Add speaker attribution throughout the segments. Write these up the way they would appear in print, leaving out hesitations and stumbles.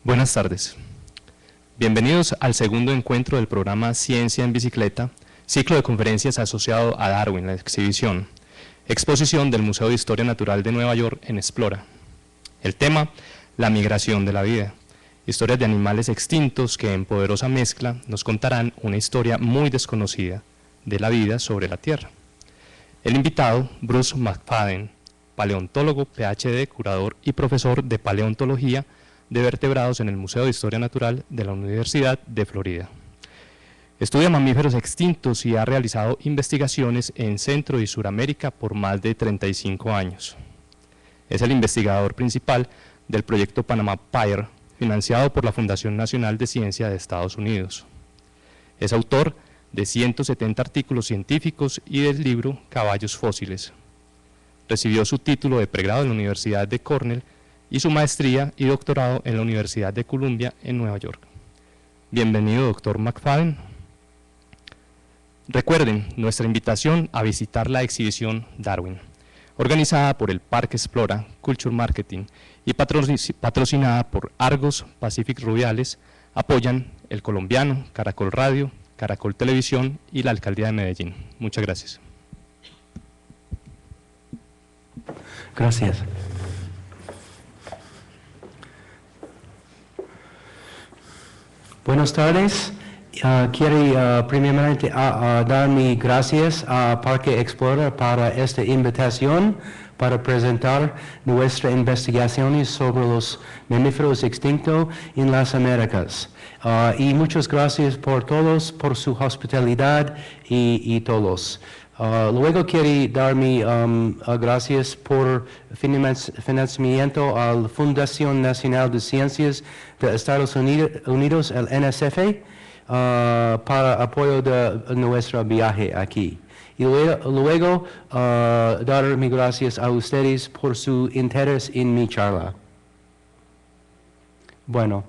Speaker 1: Buenas tardes. Bienvenidos al segundo encuentro del programa Ciencia en Bicicleta, ciclo de conferencias asociado a Darwin, la exhibición, exposición del Museo de Historia Natural de Nueva York en Explora. El tema, la migración de la vida. Historias de animales extintos que en poderosa mezcla nos contarán una historia muy desconocida de la vida sobre la Tierra. El invitado, Bruce MacFadden, paleontólogo, PhD, curador y profesor de paleontología de vertebrados en el Museo de Historia Natural de la Universidad de Florida. Estudia mamíferos extintos y ha realizado investigaciones en Centro y Suramérica por más de 35 años. Es el investigador principal del proyecto Panama Pyre, financiado por la Fundación Nacional de Ciencia de Estados Unidos. Es autor de 170 artículos científicos y del libro Caballos fósiles. Recibió su título de pregrado en la Universidad de Cornell y su maestría y doctorado en la Universidad de Columbia en Nueva York. Bienvenido, doctor MacFadden. Recuerden nuestra invitación a visitar la exhibición Darwin, organizada por el Parque Explora Culture Marketing y patrocinada por Argos, Pacific Rubiales, apoyan El Colombiano, Caracol Radio, Caracol Televisión y la Alcaldía de Medellín. Muchas gracias.
Speaker 2: Gracias. Buenas tardes. Quiero primeramente dar mis gracias a Parque Explora para esta invitación para presentar nuestras investigaciones sobre los mamíferos extintos en las Américas. Y muchas gracias por todos, por su hospitalidad y todos. Luego quiero dar mis gracias por financiamiento a la Fundación Nacional de Ciencias de Estados Unidos, el NSF, para apoyo de nuestro viaje aquí. Y luego dar mis gracias a ustedes por su interés en mi charla. Bueno,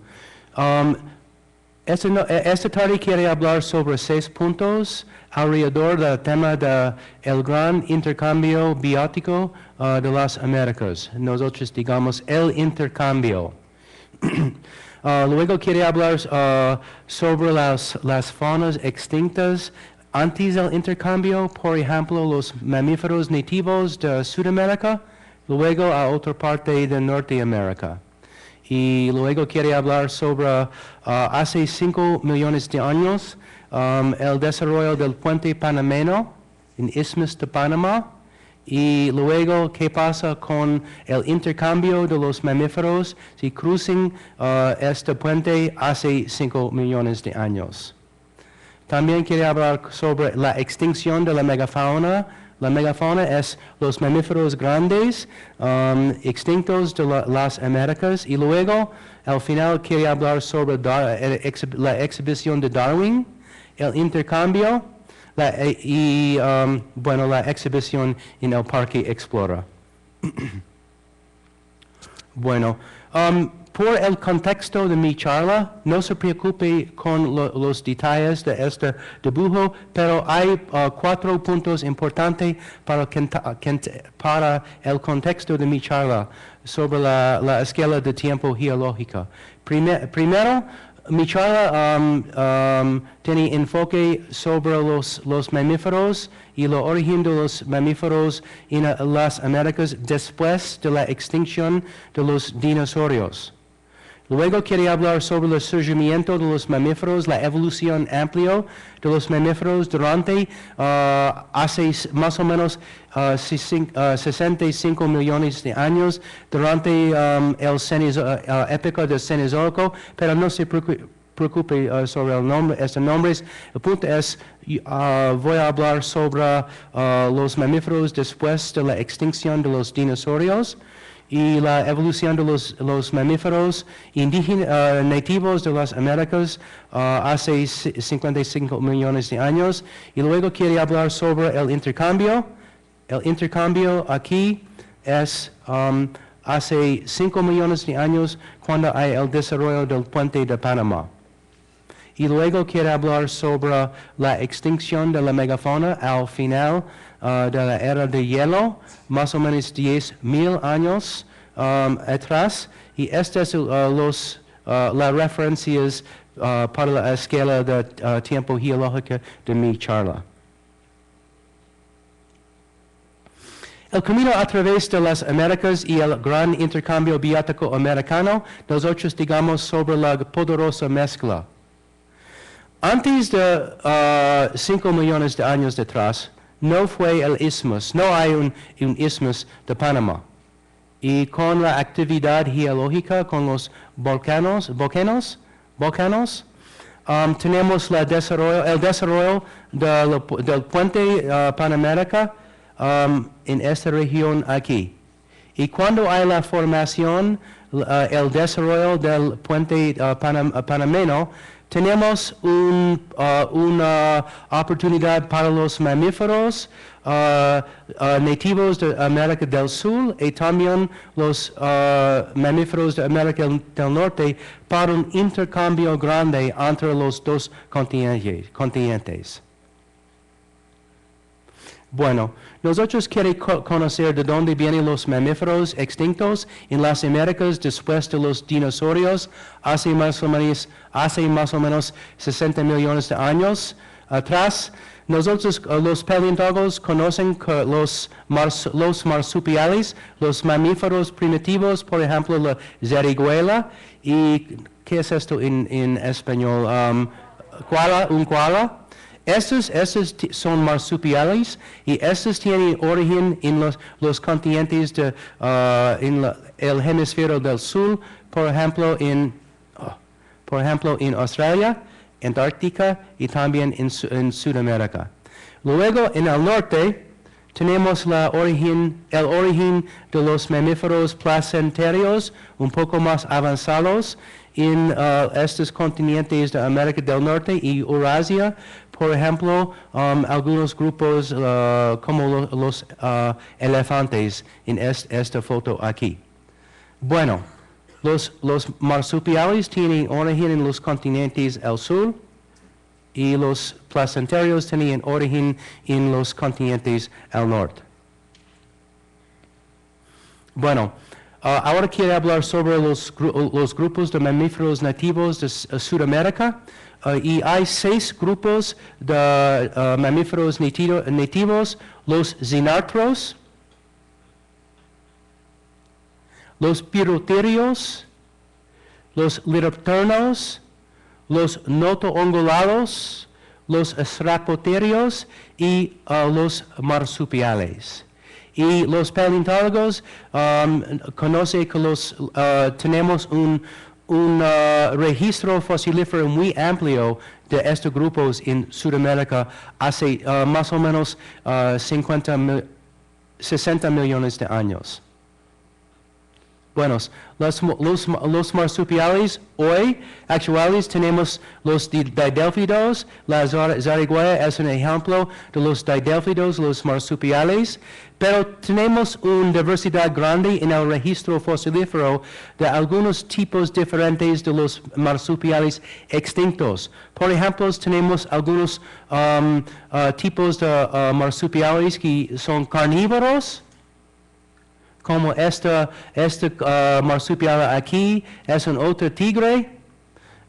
Speaker 2: esta tarde quiero hablar sobre 6 puntos alrededor del tema del Gran Intercambio Biótico de las Américas. Nosotros digamos el intercambio. Luego quiero hablar sobre las faunas extintas antes del intercambio, por ejemplo, los mamíferos nativos de Sudamérica, luego a otra parte de Norteamérica. Y luego quiero hablar sobre hace 5 millones de años, el desarrollo del puente panameño en Isthmus de Panamá, y luego qué pasa con el intercambio de los mamíferos si cruzan este puente hace 5 millones de años. También quiero hablar sobre la extinción de la megafauna. La megafauna es los mamíferos grandes extintos de las Américas. Y luego, al final, quiero hablar sobre la exhibición de Darwin, el intercambio y la exhibición en el Parque Explora. Bueno, por el contexto de mi charla, no se preocupe con los detalles de este dibujo, pero hay 4 puntos importantes para el contexto de mi charla sobre la escala de tiempo geológica. Primero, mi charla tiene enfoque sobre los mamíferos y el origen de los mamíferos en las Américas después de la extinción de los dinosaurios. Luego quiero hablar sobre el surgimiento de los mamíferos, la evolución amplia de los mamíferos durante hace más o menos 65 millones de años, durante la época del Cenozoico, pero no se preocupe sobre estos nombres. El punto es, voy a hablar sobre los mamíferos después de la extinción de los dinosaurios y la evolución de los mamíferos indígenas nativos de las Américas hace 55 millones de años. Y luego quiero hablar sobre el intercambio. El intercambio aquí es hace 5 millones de años cuando hay el desarrollo del puente de Panamá. Y luego quiero hablar sobre la extinción de la megafauna al final de la era de hielo, más o menos 10,000 años atrás. Y estos son los las referencias para la escala de tiempo geológica de mi charla. El camino a través de las Américas y el Gran Intercambio Biótico americano, nosotros digamos sobre la poderosa mezcla. Antes de 5 millones de años detrás, no fue el isthmus, no hay un isthmus de Panamá. Y con la actividad geológica, con los volcanos, tenemos el desarrollo del puente Panamérica en esta región aquí. Y cuando hay la formación, el desarrollo del puente panameño, tenemos una oportunidad para los mamíferos nativos de América del Sur y también los mamíferos de América del Norte para un intercambio grande entre los dos continentes. Bueno, nosotros queremos conocer de dónde vienen los mamíferos extintos en las Américas después de los dinosaurios hace más o menos 60 millones de años atrás. Nosotros, los paleontólogos, conocen que los marsupiales, los mamíferos primitivos, por ejemplo, la zarigüeya, y ¿qué es esto en español? Un koala. Estos son marsupiales y estos tienen origen en los continentes en el hemisferio del sur, por ejemplo en Australia, Antártica y también en Sudamérica. Luego en el norte tenemos el origen de los mamíferos placentarios un poco más avanzados en estos continentes de América del Norte y Eurasia. Por ejemplo, algunos grupos como los elefantes en esta foto aquí. Bueno, los marsupiales tienen origen en los continentes del sur y los placentarios tenían origen en los continentes del norte. Bueno, ahora quiero hablar sobre los grupos de mamíferos nativos de Sudamérica. Y hay 6 grupos de mamíferos nativos, los xenartros, los piroterios, los liraptornos, los notoongulados, los strapoterios y los marsupiales. Y los paleontólogos conocen que tenemos un registro fosilífero muy amplio de estos grupos en Sudamérica hace más o menos 60 millones de años. Bueno, los marsupiales hoy actuales tenemos los didélfidos. La zarigüeya es un ejemplo de los didélfidos, los marsupiales. Pero tenemos una diversidad grande en el registro fosilífero de algunos tipos diferentes de los marsupiales extintos. Por ejemplo, tenemos algunos tipos de marsupiales que son carnívoros, como este marsupial aquí, es un otro tigre.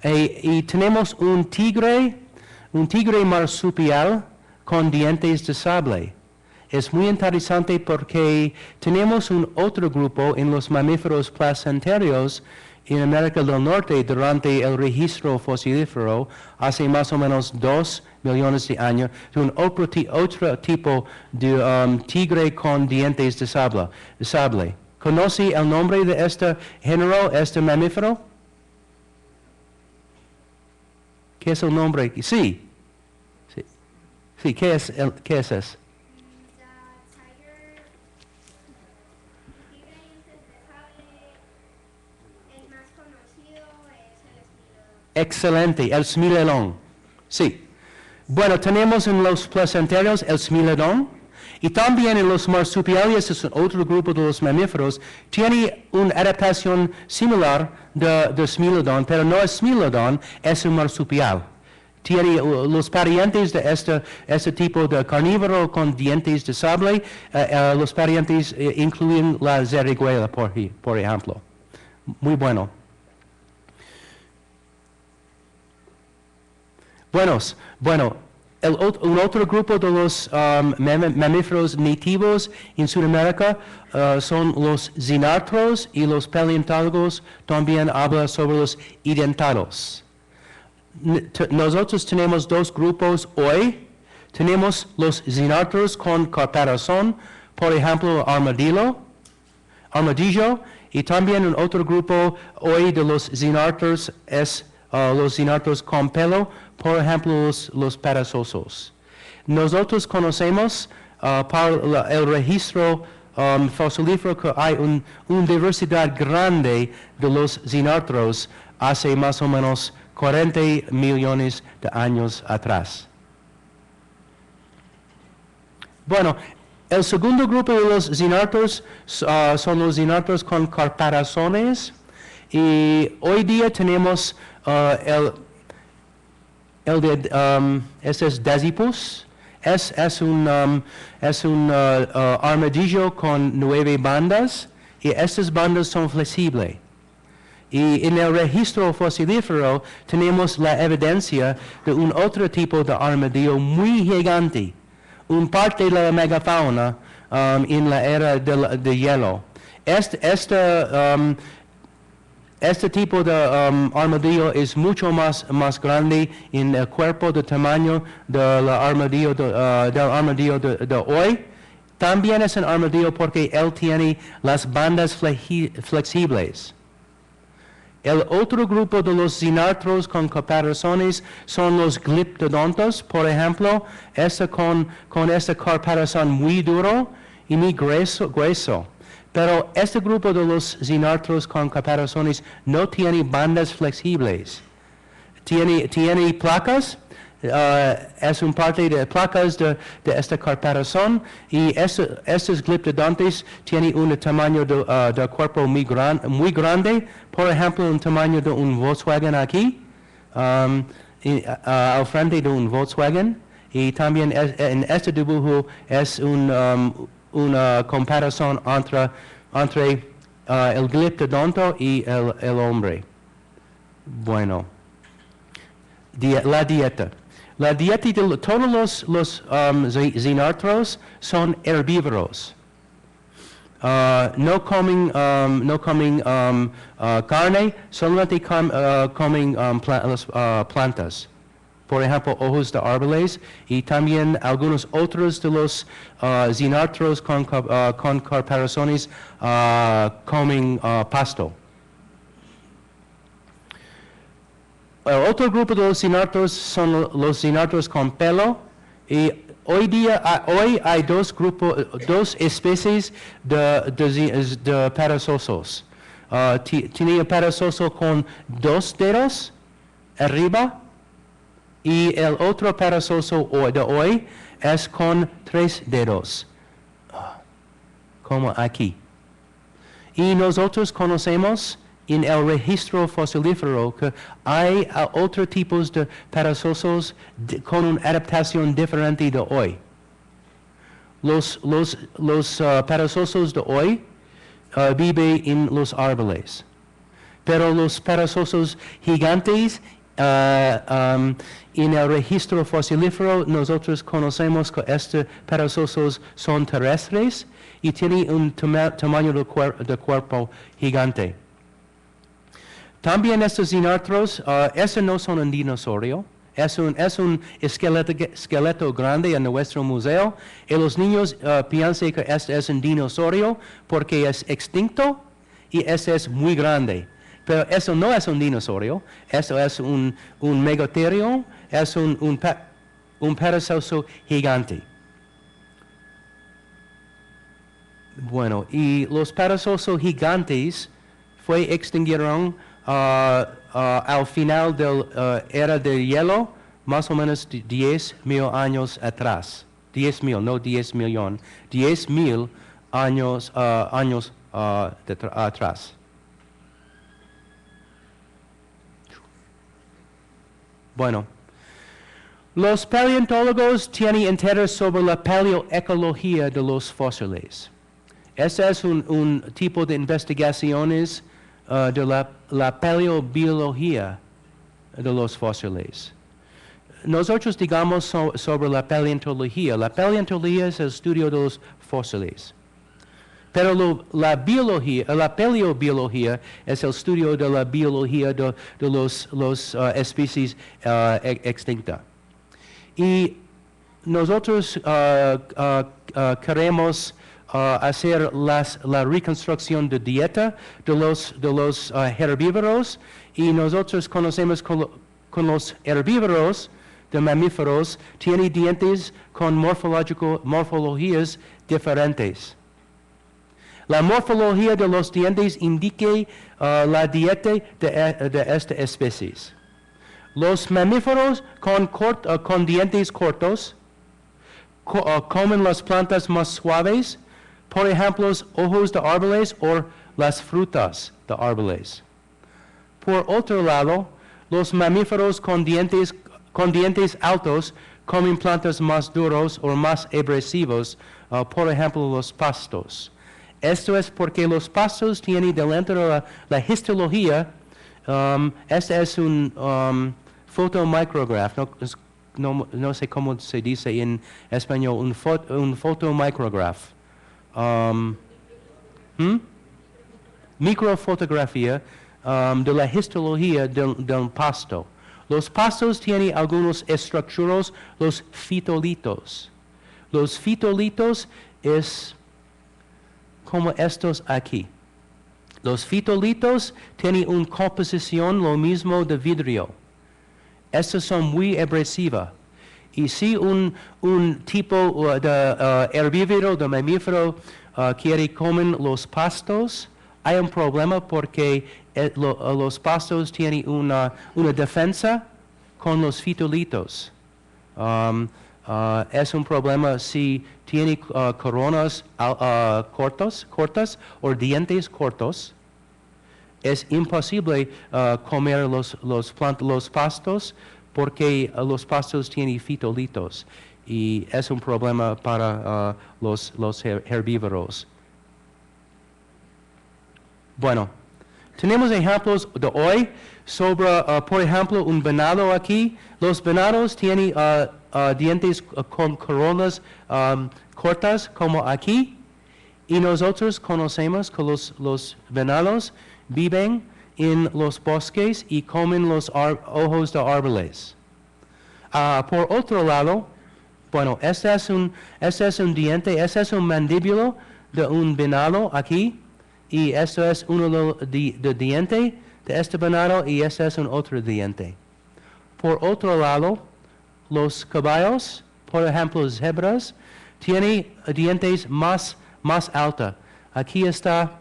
Speaker 2: Y tenemos un tigre marsupial con dientes de sable. Es muy interesante porque tenemos un otro grupo en los mamíferos placentarios en América del Norte durante el registro fosilífero hace más o menos 2 millones de años, de un otro tipo de tigre con dientes de sable. ¿Conoce el nombre de este género, este mamífero? ¿Qué es el nombre? Sí, ¿qué es eso? Excelente, el smilodón. Sí. Bueno, tenemos en los placentarios el smilodón y también en los marsupiales, es otro grupo de los mamíferos, tiene una adaptación similar de smilodón, pero no es smilodón, es un marsupial. Tiene los parientes de este tipo de carnívoro con dientes de sable, los parientes incluyen la zarigüeya, por ejemplo. Muy bueno. Bueno, un otro grupo de los mamíferos nativos en Sudamérica son los xenartros, y los paleontólogos también hablan sobre los identados. Nosotros tenemos dos grupos hoy. Tenemos los xenartros con caparazón, por ejemplo, armadillo, y también un otro grupo hoy de los xenartros es los xenartros con pelo, por ejemplo, los perezosos. Nosotros conocemos para el registro fosilífero que hay una diversidad grande de los xenartros hace más o menos 40 millones de años atrás. Bueno, el segundo grupo de los xenartros son los xenartros con caparazones, y hoy día tenemos este es Dasypus, es un armadillo con 9 bandas, y estas bandas son flexibles. Y en el registro fosilífero tenemos la evidencia de un otro tipo de armadillo muy gigante, un parte de la megafauna en la era de hielo. Este tipo de armadillo es mucho más grande en el cuerpo de tamaño del armadillo de hoy. También es un armadillo porque él tiene las bandas flexibles. El otro grupo de los xenartros con caparazones son los gliptodontos, por ejemplo, con este caparazón muy duro y muy grueso. Pero este grupo de los xenartros con caparazones no tiene bandas flexibles. Tiene placas, es un parte de placas de este caparazón, y estos gliptodontes tienen un tamaño de cuerpo muy grande, por ejemplo, un tamaño de un Volkswagen aquí, al frente de un Volkswagen, y también en este dibujo es una comparación entre el gliptodonto y el hombre. Bueno, la dieta. La dieta de todos los xenartros son herbívoros. No comen carne, solamente comen plantas. Por ejemplo, hojas de árboles, y también algunos otros de los xenartros con caparazones comen pasto. El otro grupo de los xenartros son los xenartros con pelo, y hoy hay dos especies de perezosos. Tiene perezoso con 2 dedos arriba, y el otro perezoso de hoy es con 3 dedos, como aquí. Y nosotros conocemos en el registro fosilífero que hay otros tipos de perezosos con una adaptación diferente de hoy. Los perezosos de hoy viven en los árboles, pero los perezosos gigantes en el registro fosilífero nosotros conocemos que estos perezosos son terrestres y tienen un tamaño de cuerpo gigante. También estos xenartros, estos no son un dinosaurio, es un esqueleto grande en nuestro museo, y los niños piensan que este es un dinosaurio porque es extinto y este es muy grande. Pero eso no es un dinosaurio, eso es un megatherium, es un perezoso gigante. Bueno, y los perezosos gigantes extinguieron al final de la era del hielo, más o menos 10,000 años atrás. 10,000, no 10 millones, 10,000 años atrás. Bueno, los paleontólogos tienen interés sobre la paleoecología de los fósiles. Este es un tipo de investigaciones de la paleobiología de los fósiles. nosotros digamos sobre la paleontología. La paleontología es el estudio de los fósiles. Pero la paleobiología es el estudio de la biología de los especies extintas. Y nosotros queremos hacer la reconstrucción de dieta de los herbívoros, y nosotros conocemos con los herbívoros de mamíferos tienen dientes con morfologías diferentes. La morfología de los dientes indica la dieta de esta especie. Los mamíferos con dientes cortos comen las plantas más suaves, por ejemplo, los hojos de árboles o las frutas de árboles. Por otro lado, los mamíferos con dientes altos comen plantas más duros o más agresivos, por ejemplo, los pastos. Esto es porque los pastos tienen dentro de la histología, este es un photomicrograph, no sé cómo se dice en español, un photomicrograph. Microfotografía de la histología del pasto. Los pastos tienen algunos estructuras, los fitolitos. Los fitolitos es como estos aquí. Los fitolitos tienen una composición lo mismo de vidrio. Estos son muy agresivos. Y si un tipo de herbívoro, de mamífero, quiere comer los pastos, hay un problema porque los pastos tienen una defensa con los fitolitos. Es un problema si tiene coronas cortas o dientes cortos. Es imposible comer los pastos porque los pastos tienen fitolitos y es un problema para los herbívoros. Bueno, tenemos ejemplos de hoy sobre, por ejemplo, un venado aquí. Los venados tienen dientes con coronas cortas como aquí, y nosotros conocemos que los venados viven en los bosques y comen los hojos de árboles. Por otro lado, bueno, este es un diente, este es un mandíbulo de un venado aquí, y esto es uno de diente de este venado, y este es un otro diente. Por otro lado, los caballos, por ejemplo, cebras, tienen dientes más altos. Aquí está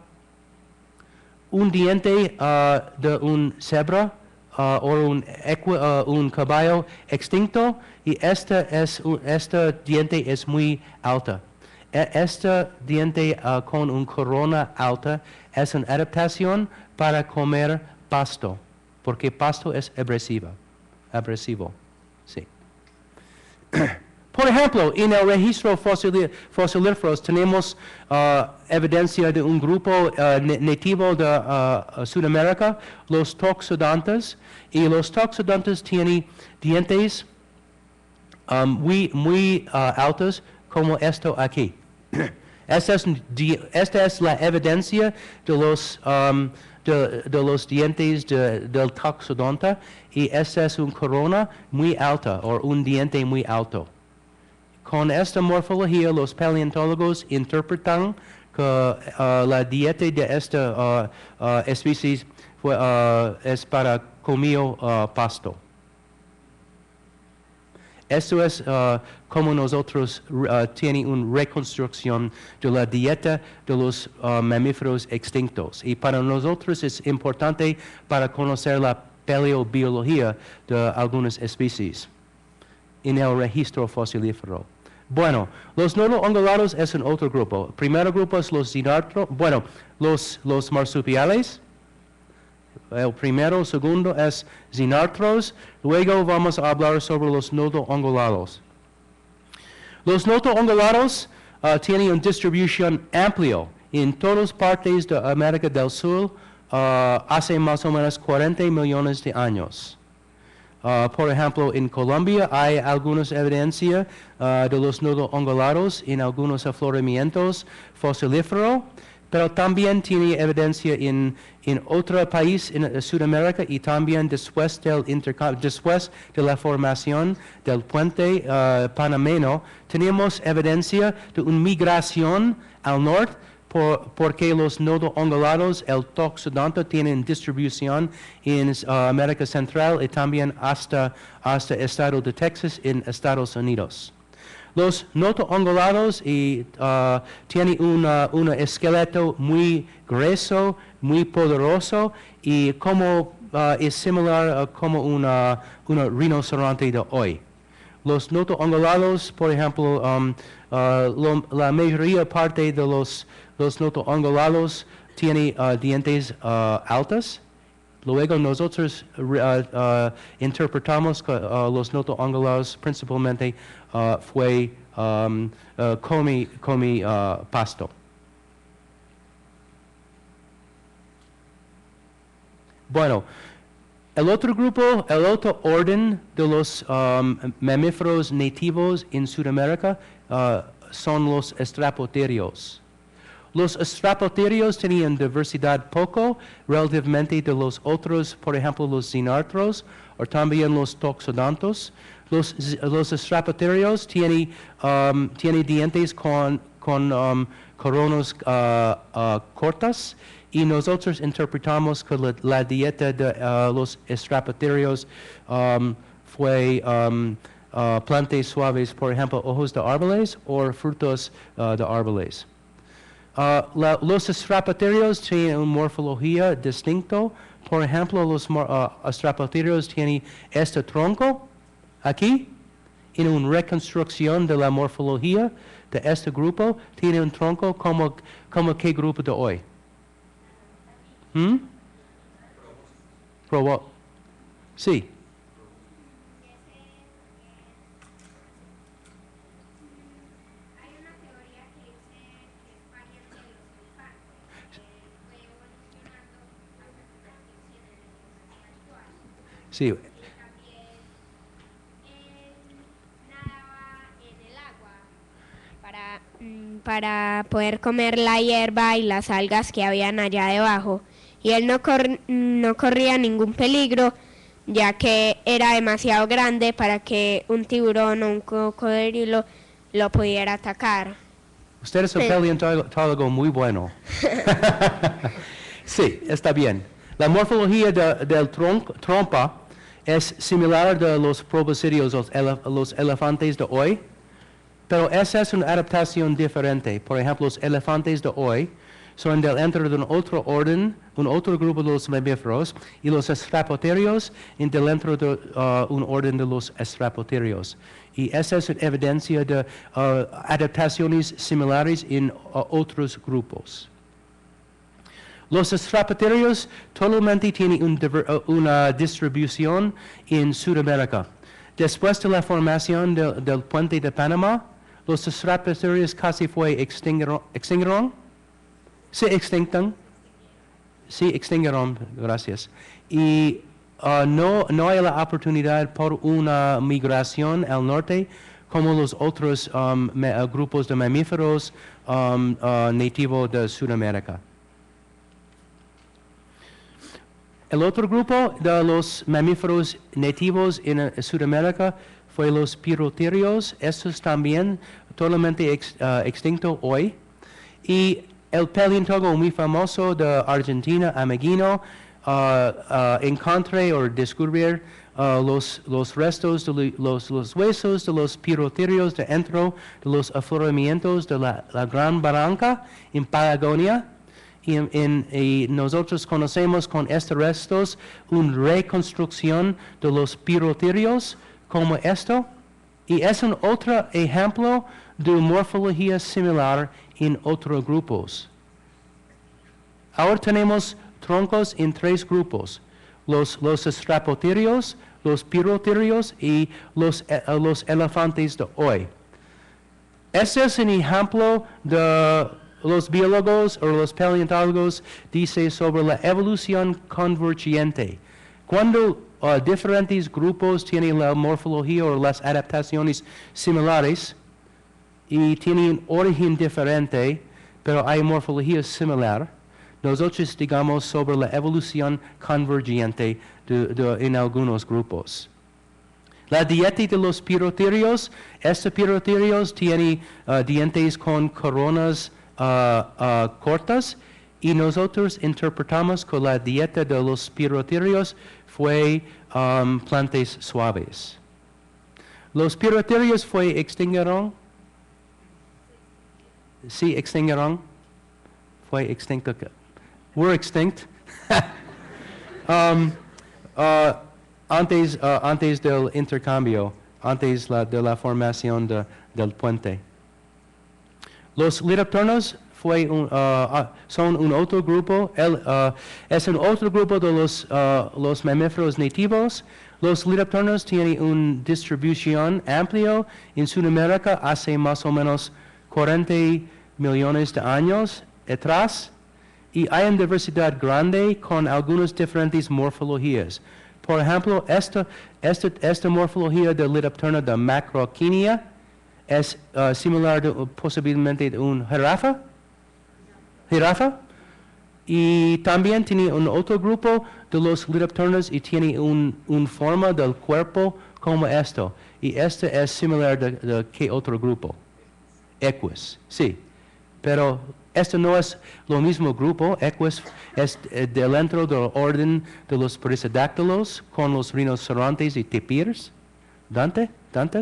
Speaker 2: un diente de un cebra o un caballo extinto, y este diente es muy alto. Este diente con una corona alta es una adaptación para comer pasto, porque pasto es agresivo. Sí. Por ejemplo, en el registro fosilíferos tenemos evidencia de un grupo nativo de Sudamérica, los toxodontes, y los toxodontes tienen dientes muy altos, como esto aquí. Esta es la evidencia de los dientes del toxodonte, y esta es una corona muy alta o un diente muy alto. Con esta morfología, los paleontólogos interpretan que la dieta de esta especie es para comer pasto. Esto es como nosotros tenemos una reconstrucción de la dieta de los mamíferos extintos. Y para nosotros es importante para conocer la paleobiología de algunas especies en el registro fosilífero. Bueno, los nodoungulados es un otro grupo. El primer grupo es los zinartros, bueno, los marsupiales. El primero, segundo es zinartros. Luego vamos a hablar sobre los nodoungulados. Los nodoungulados tienen una distribución amplia en todas partes de América del Sur hace más o menos 40 millones de años. Por ejemplo, en Colombia hay algunas evidencias de los nodos ongulados en algunos afloramientos fosilíferos, pero también tiene evidencia en otro país en Sudamérica y también después de la formación del puente panameño, tenemos evidencia de una migración al norte porque los nodos ongulados, el toxodonto, tienen distribución en América Central y también hasta el estado de Texas en Estados Unidos. Los nodos ongulados tienen un esqueleto muy grueso, muy poderoso y es similar como una rinoceronte de hoy. Los nodos ongulados, por ejemplo, la mayoría parte de los nodos ongulados tiene dientes altos. Luego nosotros interpretamos que los nodos ongulados principalmente come pasto. Bueno, el otro orden de los mamíferos nativos en Sudamérica son los estrapoterios. Los estrapoterios tenían diversidad poco relativamente de los otros, por ejemplo, los xenartros o también los toxodontos. Los estrapoterios tienen dientes con coronas cortas y nosotros interpretamos que la dieta de los estrapoterios fue plantas suaves, por ejemplo, hojos de árboles o frutos de árboles. Los estrapoterios tienen una morfología distinta. Por ejemplo, los estrapoterios tienen este tronco aquí, en una reconstrucción de la morfología de este grupo, tiene un tronco como qué grupo de hoy. Sí. Sí.
Speaker 3: Para poder comer la hierba y las algas que habían allá debajo. Y él no corría ningún peligro, ya que era demasiado grande para que un tiburón o un cocodrilo lo pudiera atacar.
Speaker 2: Usted es un paleontólogo muy bueno. Sí, está bien. La morfología del trompa es similar de los proboscideos, los elefantes de hoy, pero esa es una adaptación diferente. Por ejemplo, los elefantes de hoy son dentro de un otro orden, un otro grupo de los mamíferos, y los estrapoterios dentro de un orden de los estrapoterios. Y esa es una evidencia de adaptaciones similares en otros grupos. Los estrapoterios totalmente tienen una distribución en Sudamérica. Después de la formación del puente de Panamá, los estrapoterios casi extinguieron. Se extinguieron, gracias. Y no hay la oportunidad por una migración al norte como los otros grupos de mamíferos nativos de Sudamérica. El otro grupo de los mamíferos nativos en Sudamérica fue los piroterios. Estos también totalmente extintos hoy. Y el paleontólogo muy famoso de Argentina, Ameghino, encontró o descubrió los restos de los huesos de los piroterios dentro de los afloramientos de la Gran Barranca en Patagonia. Y nosotros conocemos con estos restos una reconstrucción de los piroterios como esto. Y es un otro ejemplo de morfología similar en otros grupos. Ahora tenemos troncos en tres grupos: los estrapoterios, los piroterios y los elefantes de hoy. Este es un ejemplo de los biólogos o los paleontólogos dice sobre la evolución convergente. Cuando diferentes grupos tienen la morfología o las adaptaciones similares y tienen origen diferente, pero hay morfología similar. Nosotros digamos sobre la evolución convergente en algunos grupos. La dieta de los piroterios, estos piroterios tienen dientes con coronas cortas y nosotros interpretamos que la dieta de los piroterios fue plantas suaves. ¿Los piroterios extinguieron? Sí, extinguieron. Fue extinto. Were extinct. Antes del intercambio, antes de la formación del puente. Los liraptornos son un otro grupo, es un otro grupo de los mamíferos nativos. Los liraptornos tienen una distribución amplia en Sudamérica hace más o menos 40 millones de años atrás y hay una diversidad grande con algunas diferentes morfologías. Por ejemplo, esta morfología del liraptorno de Macroquinia es similar posiblemente a un jirafa. Y también tiene un otro grupo de los liraptornos y tiene una forma del cuerpo como esto. Y este es similar de ¿qué otro grupo? Equus, sí. Pero esto no es lo mismo grupo. Equus es dentro del orden de los pericidáctilos con los rinocerontes y tapirs. Dantes.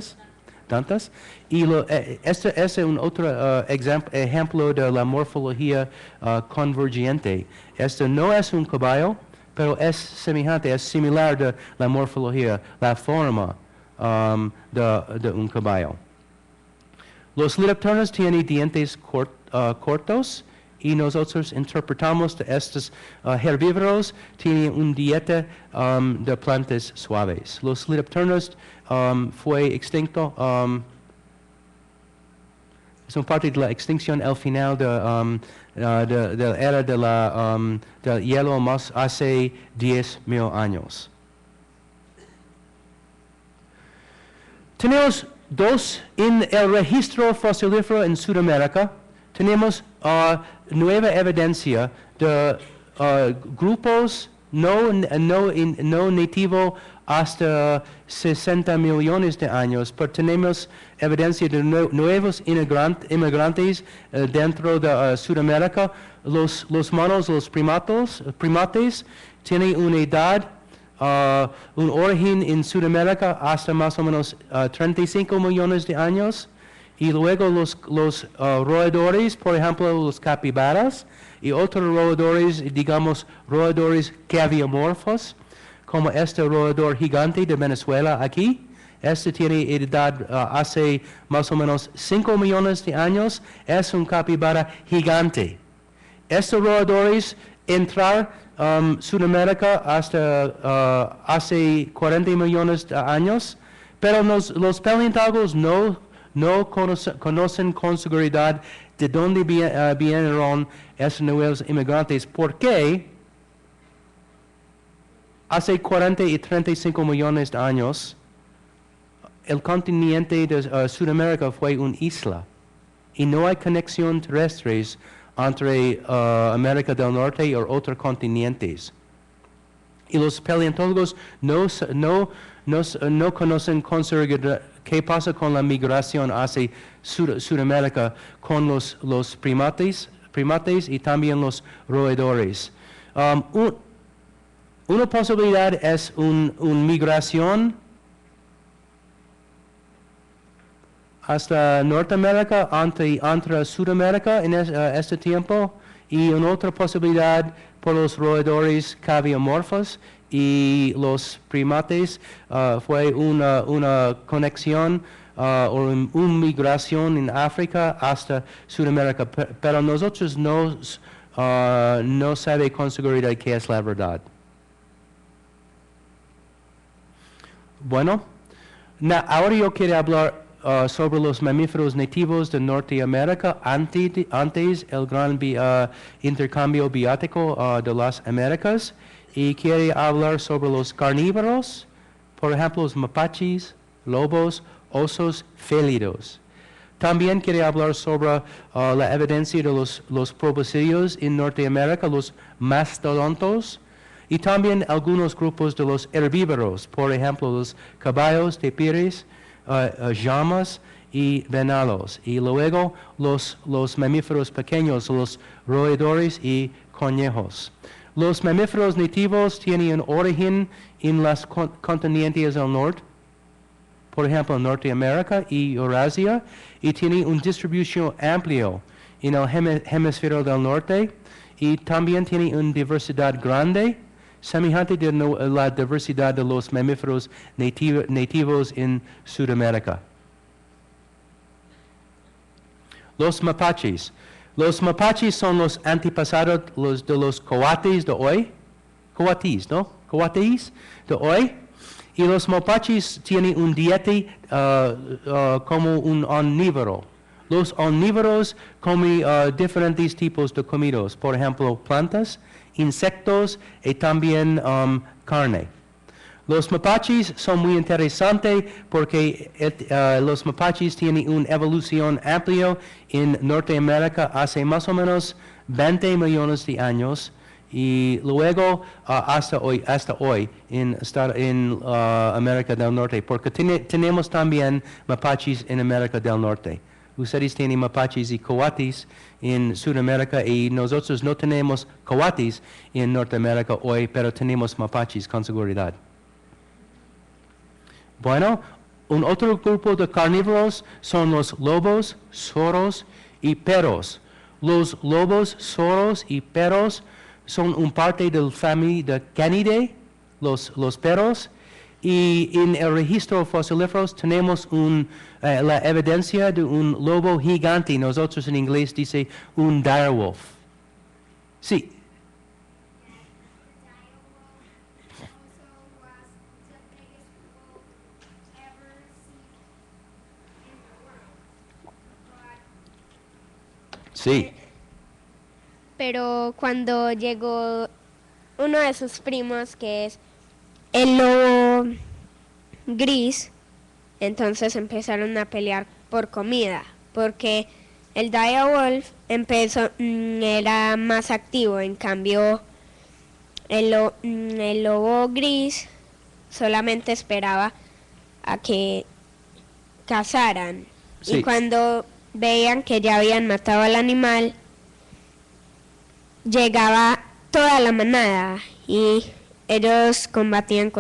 Speaker 2: Y este es un otro ejemplo de la morfología convergente. Este no es un caballo, pero es semejante, es similar de la morfología, la forma de un caballo. Los liraptornos tienen dientes cortos y nosotros interpretamos que estos herbívoros tienen una dieta de plantas suaves. Los liraptornos fue extinto, es una parte de la extinción al final de la era del hielo más hace 10,000 años. Tenemos en el registro fosilífero en Sudamérica, tenemos nueva evidencia de grupos no nativos hasta 60 millones de años, pero tenemos evidencia de nuevos inmigrantes dentro de Sudamérica. Los monos, los primates, tienen una edad, un origen en Sudamérica hasta más o menos 35 millones de años. Y luego los roedores, por ejemplo, los capibaras, y otros roedores, digamos, roedores caviomorfos, como este roedor gigante de Venezuela aquí. Este tiene edad hace más o menos 5 millones de años. Es un capibara gigante. Estos roedores entraron Sudamérica hasta hace 40 millones de años, pero los paleontólogos no conocen con seguridad de dónde vinieron estos nuevos inmigrantes, porque hace 40 y 35 millones de años, el continente de Sudamérica fue una isla y no hay conexión terrestres entre América del Norte y otros continentes. Y los paleontólogos no conocen con seguridad qué pasa con la migración hacia Sudamérica con los primates y también los roedores. Una posibilidad es una migración hasta Norteamérica entre Sudamérica en este tiempo, y una otra posibilidad por los roedores caviomorfos y los primates fue una conexión o una migración en África hasta Sudamérica, pero nosotros no sabemos con seguridad qué es la verdad. Bueno, ahora yo quiero hablar sobre los mamíferos nativos de Norteamérica antes el gran intercambio biótico de las Américas. y quiere hablar sobre los carnívoros, por ejemplo, los mapaches, lobos, osos, félidos. También quiere hablar sobre la evidencia de los proboscideos en Norteamérica, los mastodontos, y también algunos grupos de los herbívoros, por ejemplo, los caballos, tapires, llamas y venados. Y luego los mamíferos pequeños, los roedores y conejos. Los mamíferos nativos tienen origen en las continentes del norte, por ejemplo, Norteamérica y Eurasia, y tienen una distribución amplia en el hemisferio del norte, y también tienen una diversidad grande, semejante de la diversidad de los mamíferos nativos en Sudamérica. Los mapaches. Los mapaches son los antepasados de los coates de hoy. Coates, ¿no? Coates de hoy. Y los mapaches tienen un dieta como un omnívoro. Los omnívoros comen diferentes tipos de comidas, por ejemplo, plantas, insectos y también carne. Los mapaches son muy interesantes porque los mapaches tienen una evolución amplia en Norteamérica hace más o menos 20 millones de años y luego hasta hoy en América del Norte, porque tenemos también mapaches en América del Norte. Ustedes tienen mapaches y coates en Sudamérica y nosotros no tenemos coates en Norteamérica hoy, pero tenemos mapaches con seguridad. Bueno, un otro grupo de carnívoros son los lobos, zorros y perros. Los lobos, zorros y perros son una parte de la familia de Canidae, los perros, y en el registro fosilífero tenemos la evidencia de un lobo gigante. Nosotros en inglés dice un direwolf. Sí. Sí.
Speaker 3: Pero cuando llegó uno de sus primos, que es el lobo gris, entonces empezaron a pelear por comida, porque el direwolf era más activo, en cambio el lobo gris solamente esperaba a que cazaran.
Speaker 2: Sí.
Speaker 3: Y cuando veían que ya habían matado al animal, llegaba toda la manada y ellos combatían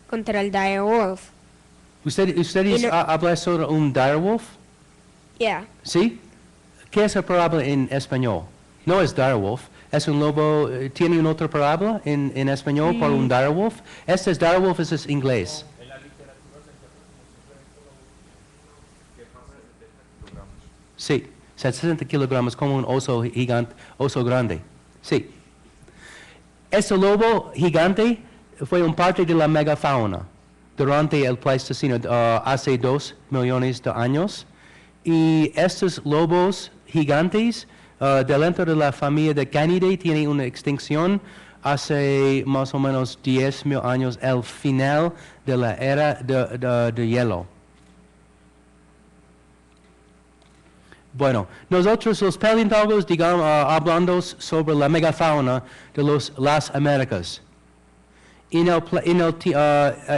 Speaker 3: contra el direwolf.
Speaker 2: ¿Ustedes hablan sobre un direwolf?
Speaker 3: Yeah.
Speaker 2: ¿Sí? ¿Qué es la palabra en español? No es direwolf, es un lobo. ¿Tiene una otra palabra en español para un direwolf? Este es direwolf, es inglés.
Speaker 4: En la literatura se encuentra como si fuera un que pasa de 70 kilogramos.
Speaker 2: Sí, 60 kilogramos como un oso gigante, oso grande. Sí. Este lobo gigante fue un parte de la megafauna durante el Pleistoceno hace 2 millones de años. Y estos lobos gigantes dentro de la familia de Canidae tienen una extinción hace más o menos 10,000 años, el final de la era de hielo. Bueno, nosotros los paleontólogos, digamos, hablando sobre la megafauna de las Américas. En la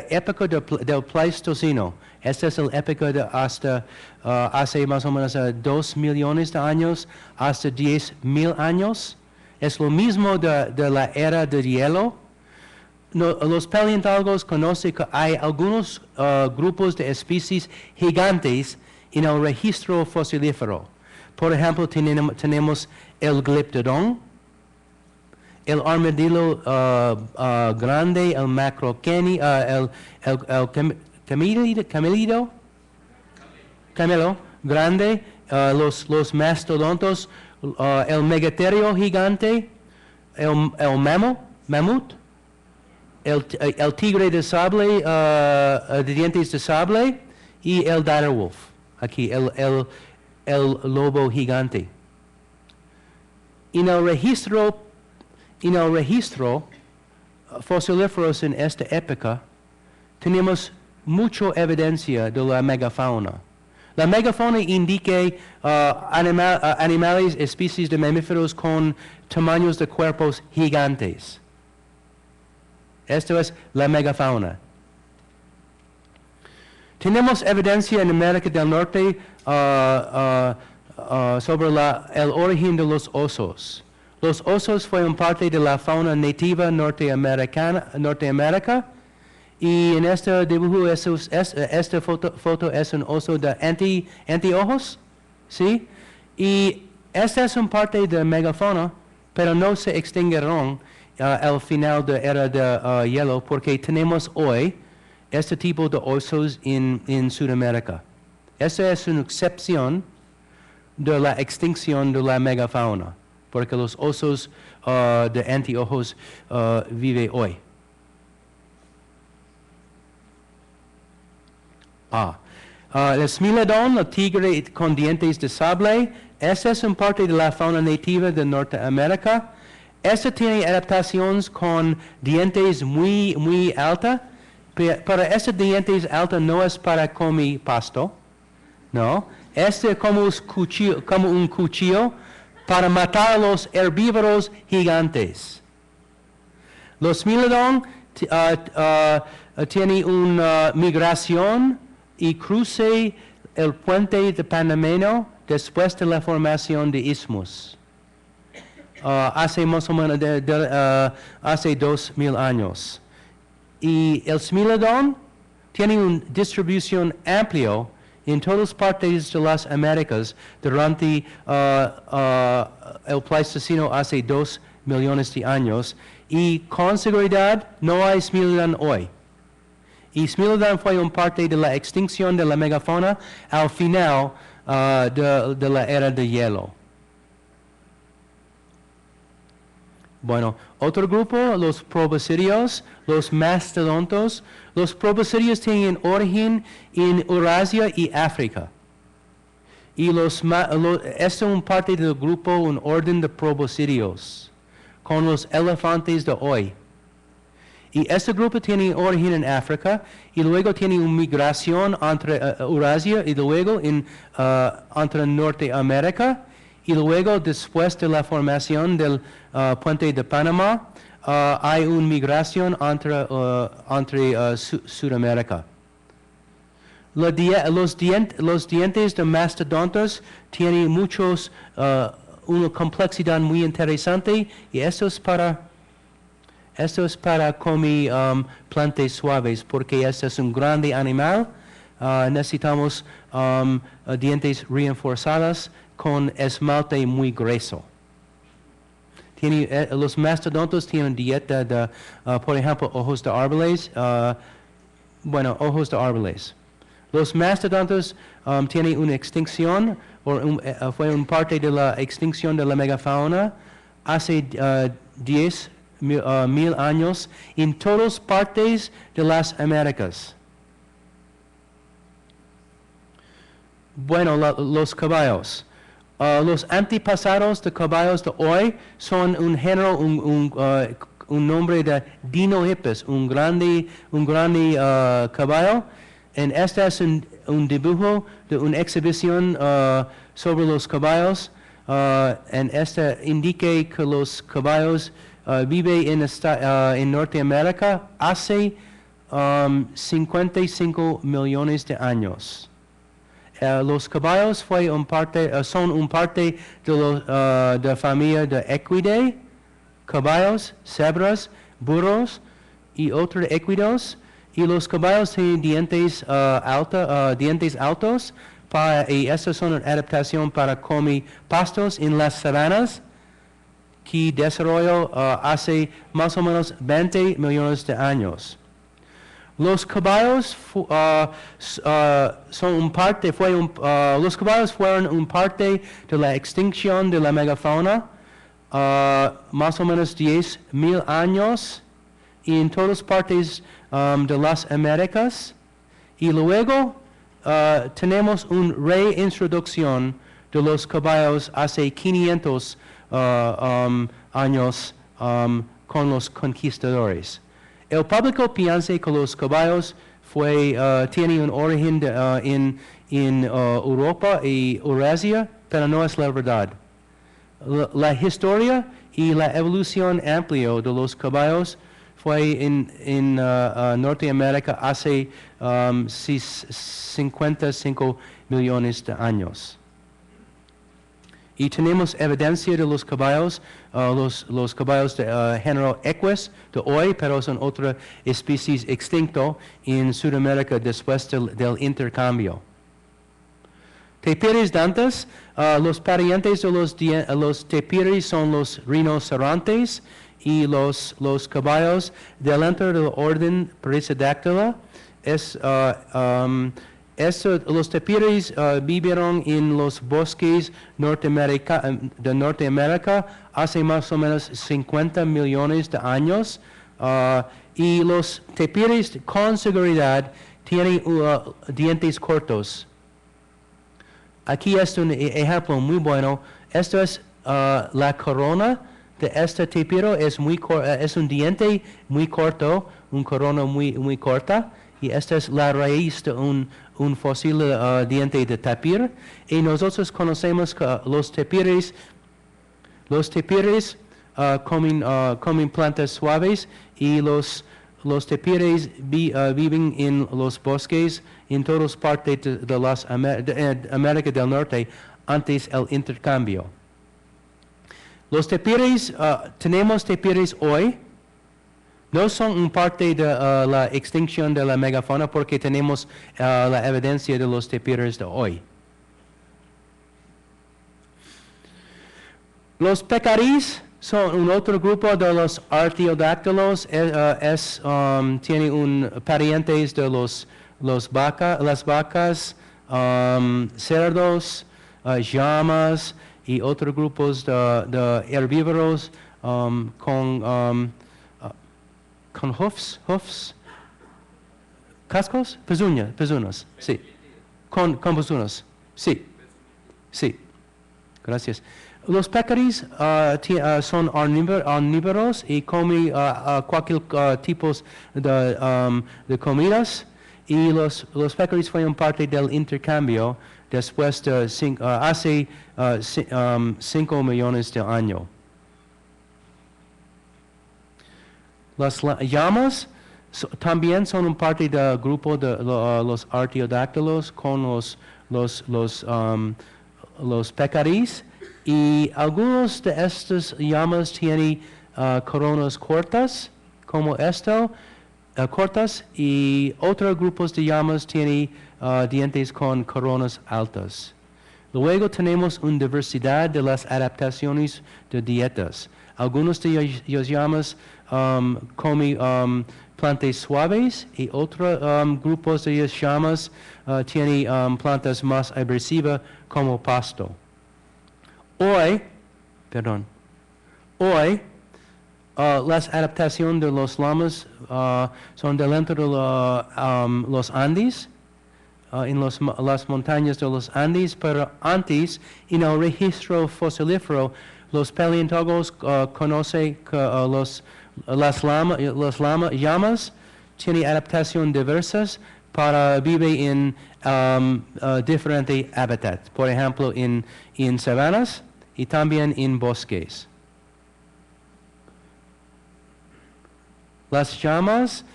Speaker 2: época del Pleistoceno, esta es la época de hasta hace más o menos 2 millones de años, hasta 10,000 años. Es lo mismo de la era del hielo. Los paleontólogos conocen que hay algunos grupos de especies gigantes en el registro fosilífero. Por ejemplo, tenemos el gliptodon, el armadillo grande, el macroqueni, el camelo grande, los mastodontos, el megaterio gigante, el mamut, el tigre de sable, de dientes de sable, y el direwolf. Aquí, el lobo gigante. En el registro fosilíferos en esta época, tenemos mucha evidencia de la megafauna. La megafauna indica animales, especies de mamíferos con tamaños de cuerpos gigantes. Esto es la megafauna. Tenemos evidencia en América del Norte sobre el origen de los osos. Los osos fueron parte de la fauna nativa Norteamérica. Y en este dibujo, esta foto es un oso de anteojos, ¿sí? Y esta es una parte de megafauna, pero no se extinguieron al final de la era de hielo, porque tenemos hoy este tipo de osos en Sudamérica. Esta es una excepción de la extinción de la megafauna, porque los osos de anteojos viven hoy. El esmilodón, el tigre con dientes de sable, esta es una parte de la fauna nativa de Norteamérica. Esta tiene adaptaciones con dientes muy altas, pero estos dientes altos no es para comer pasto, no. Este es como un cuchillo para matar a los herbívoros gigantes. Los esmilodón tiene una migración y cruce el puente de Panamá después de la formación de istmos. Hace más o menos hace 2000 años. Y el esmilodón tiene una distribución amplia en todas partes de las Américas durante el Pleistoceno hace 2 millones de años. Y con seguridad no hay esmilodón hoy. Y esmilodón fue una parte de la extinción de la megafauna al final de la era de hielo. Bueno, otro grupo, los proboscideos, los mastodontos. Los proboscideos tienen origen en Eurasia y África. Y esta es una parte del grupo, un orden de proboscideos, con los elefantes de hoy. Y este grupo tiene origen en África y luego tiene una migración entre Eurasia y luego entre Norteamérica. Y luego, después de la formación del puente de Panamá, hay una migración entre Sudamérica. Los dientes de mastodontes tienen una complejidad muy interesante y esto es para comer plantas suaves, porque este es un grande animal. Necesitamos dientes reforzados con esmalte muy grueso. Los mastodontes tienen dieta de, por ejemplo, ojos de árboles. Ojos de árboles. Los mastodontes tienen una extinción, fue una parte de la extinción de la megafauna hace 10,000 años en todas partes de las Américas. Bueno, los caballos. Los antepasados de caballos de hoy son un género, un nombre de Dinohippus, un grande caballo. En este es un dibujo de una exhibición sobre los caballos. En este indica que los caballos viven en Norteamérica hace 55 millones de años. Los caballos son una parte de la familia de Equidae, caballos, cebras, burros y otros equidos. Y los caballos tienen dientes altos y estas son una adaptación para comer pastos en las sabanas que desarrolló hace más o menos 20 millones de años. Los caballos los caballos fueron una parte de la extinción de la megafauna, más o menos 10,000 años, y en todas partes de las Américas. Y luego tenemos una reintroducción de los caballos hace 500 años con los conquistadores. El público piensa que los caballos tiene un origen en Europa y Eurasia, pero no es la verdad. La historia y la evolución amplia de los caballos fue en Norteamérica hace 55 millones de años. Y tenemos evidencia de los caballos, los caballos de género equus de hoy, pero son otra especie extinto en Sudamérica después del intercambio. Tapires dantes, los parientes de los tapires son los rinocerontes y los caballos dentro del orden Perissodactyla. Los tapires vivieron en los bosques de Norteamérica hace más o menos 50 millones de años y los tapires con seguridad tienen dientes cortos. Aquí es un ejemplo muy bueno. Esto es la corona de este tapiro. Es un diente muy corto, una corona muy corta. Y esta es la raíz de un fósil diente de tapir. Y nosotros conocemos que los tapires comen plantas suaves y los tapires viven en los bosques en todas partes de América del Norte antes del intercambio. Los tapires, tenemos tapires hoy. No son una parte de la extinción de la megafauna porque tenemos la evidencia de los tapires de hoy. Los pecaríes son un otro grupo de los artiodáctilos. Tiene un parientes de las vacas, cerdos, llamas y otros grupos de herbívoros con hoofs, cascos, pezuñas, sí, con pezuñas, sí, gracias. Los pecaríes son omnívoros y comen cualquier tipo de comidas y los pecaríes fueron parte del intercambio después de hace 5 millones de años. Las llamas también son un parte del grupo de los artiodáctilos con los pecaríes y algunos de estas llamas tienen coronas cortas como esto, cortas y otros grupos de llamas tienen dientes con coronas altas. Luego tenemos una diversidad de las adaptaciones de dietas. Algunos de las llamas comen plantas suaves y otros grupos de las llamas tienen plantas más agresivas como pasto. Hoy, las adaptaciones de los lamas son dentro de los Andes, en las montañas de los Andes, pero antes, en el registro fosilífero, los paleontólogos conocen que las llamas tienen adaptaciones diversas para vivir en diferentes hábitats, por ejemplo, en sabanas y también en bosques. Las llamas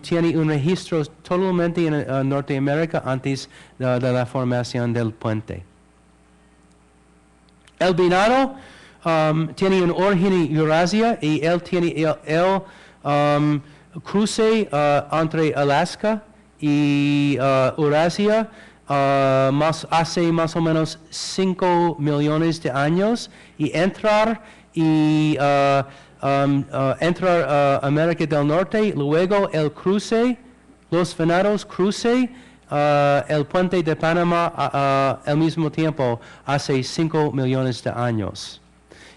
Speaker 2: tienen un registro totalmente en Norteamérica antes de la formación del puente. El venado tiene un origen en Eurasia y él tiene cruce entre Alaska y Eurasia hace más o menos 5 millones de años y entrar a América del Norte, luego el cruce, los venados cruce el puente de Panamá al mismo tiempo hace 5 millones de años.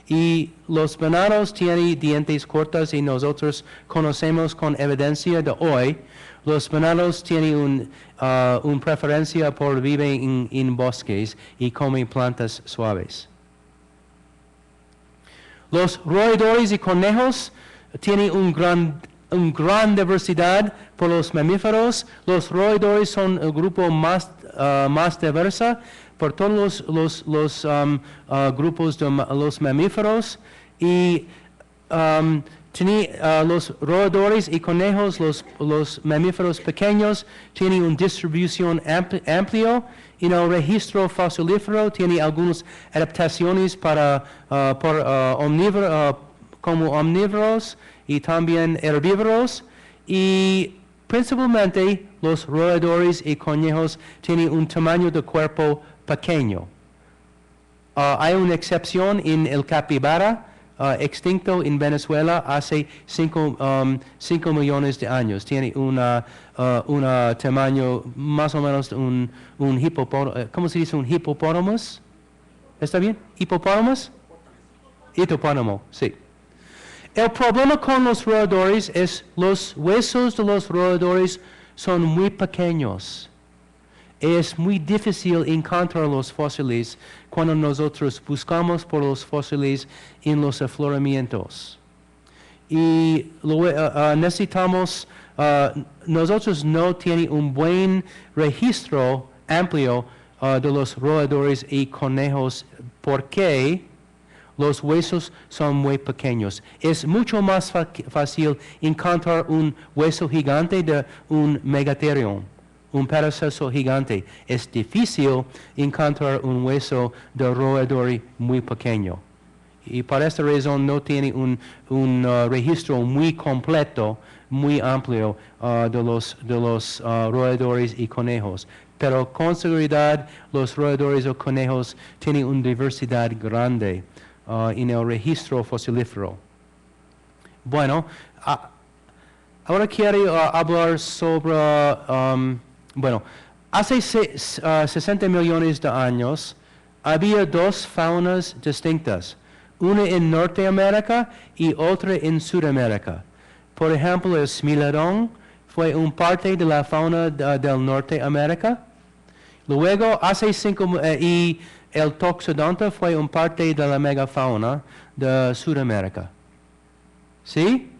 Speaker 2: Y los venados tienen dientes cortos y nosotros conocemos con evidencia de hoy, los venados tienen una preferencia por vivir en bosques y comen plantas suaves. Los roedores y conejos tiene un gran diversidad por los mamíferos. Los roedores son el grupo más diverso por todos los grupos de los mamíferos. Y los roedores y conejos, los mamíferos pequeños, tienen una distribución amplia. En el registro fosilífero tiene algunas adaptaciones como omnívoros y también herbívoros. Y principalmente los roedores y conejos tienen un tamaño de cuerpo pequeño. Hay una excepción en el capibara, extinto en Venezuela hace 5 millones de años. Tiene un tamaño más o menos un hipopótamo. ¿Cómo se dice un hipopótamos? ¿Está bien? ¿Hipopótamos? Hipopótamo, sí. El problema con los roedores es los huesos de los roedores son muy pequeños. Es muy difícil encontrar los fósiles cuando nosotros buscamos por los fósiles en los afloramientos. Y necesitamos, nosotros no tenemos un buen registro amplio de los roedores y conejos porque los huesos son muy pequeños. Es mucho más fácil encontrar un hueso gigante de un megatherium, un perezoso gigante. Es difícil encontrar un hueso de roedor muy pequeño. Y por esta razón no tiene un registro muy completo, muy amplio de los roedores y conejos. Pero con seguridad los roedores o conejos tienen una diversidad grande en el registro fosilífero. Bueno, ahora quiero hablar sobre, hace 60 millones de años había dos faunas distintas, una en Norteamérica y otra en Sudamérica. Por ejemplo, el smilodón fue una parte de la fauna del Norteamérica. Luego, y el toxodonte fue una parte de la megafauna de Sudamérica. ¿Sí?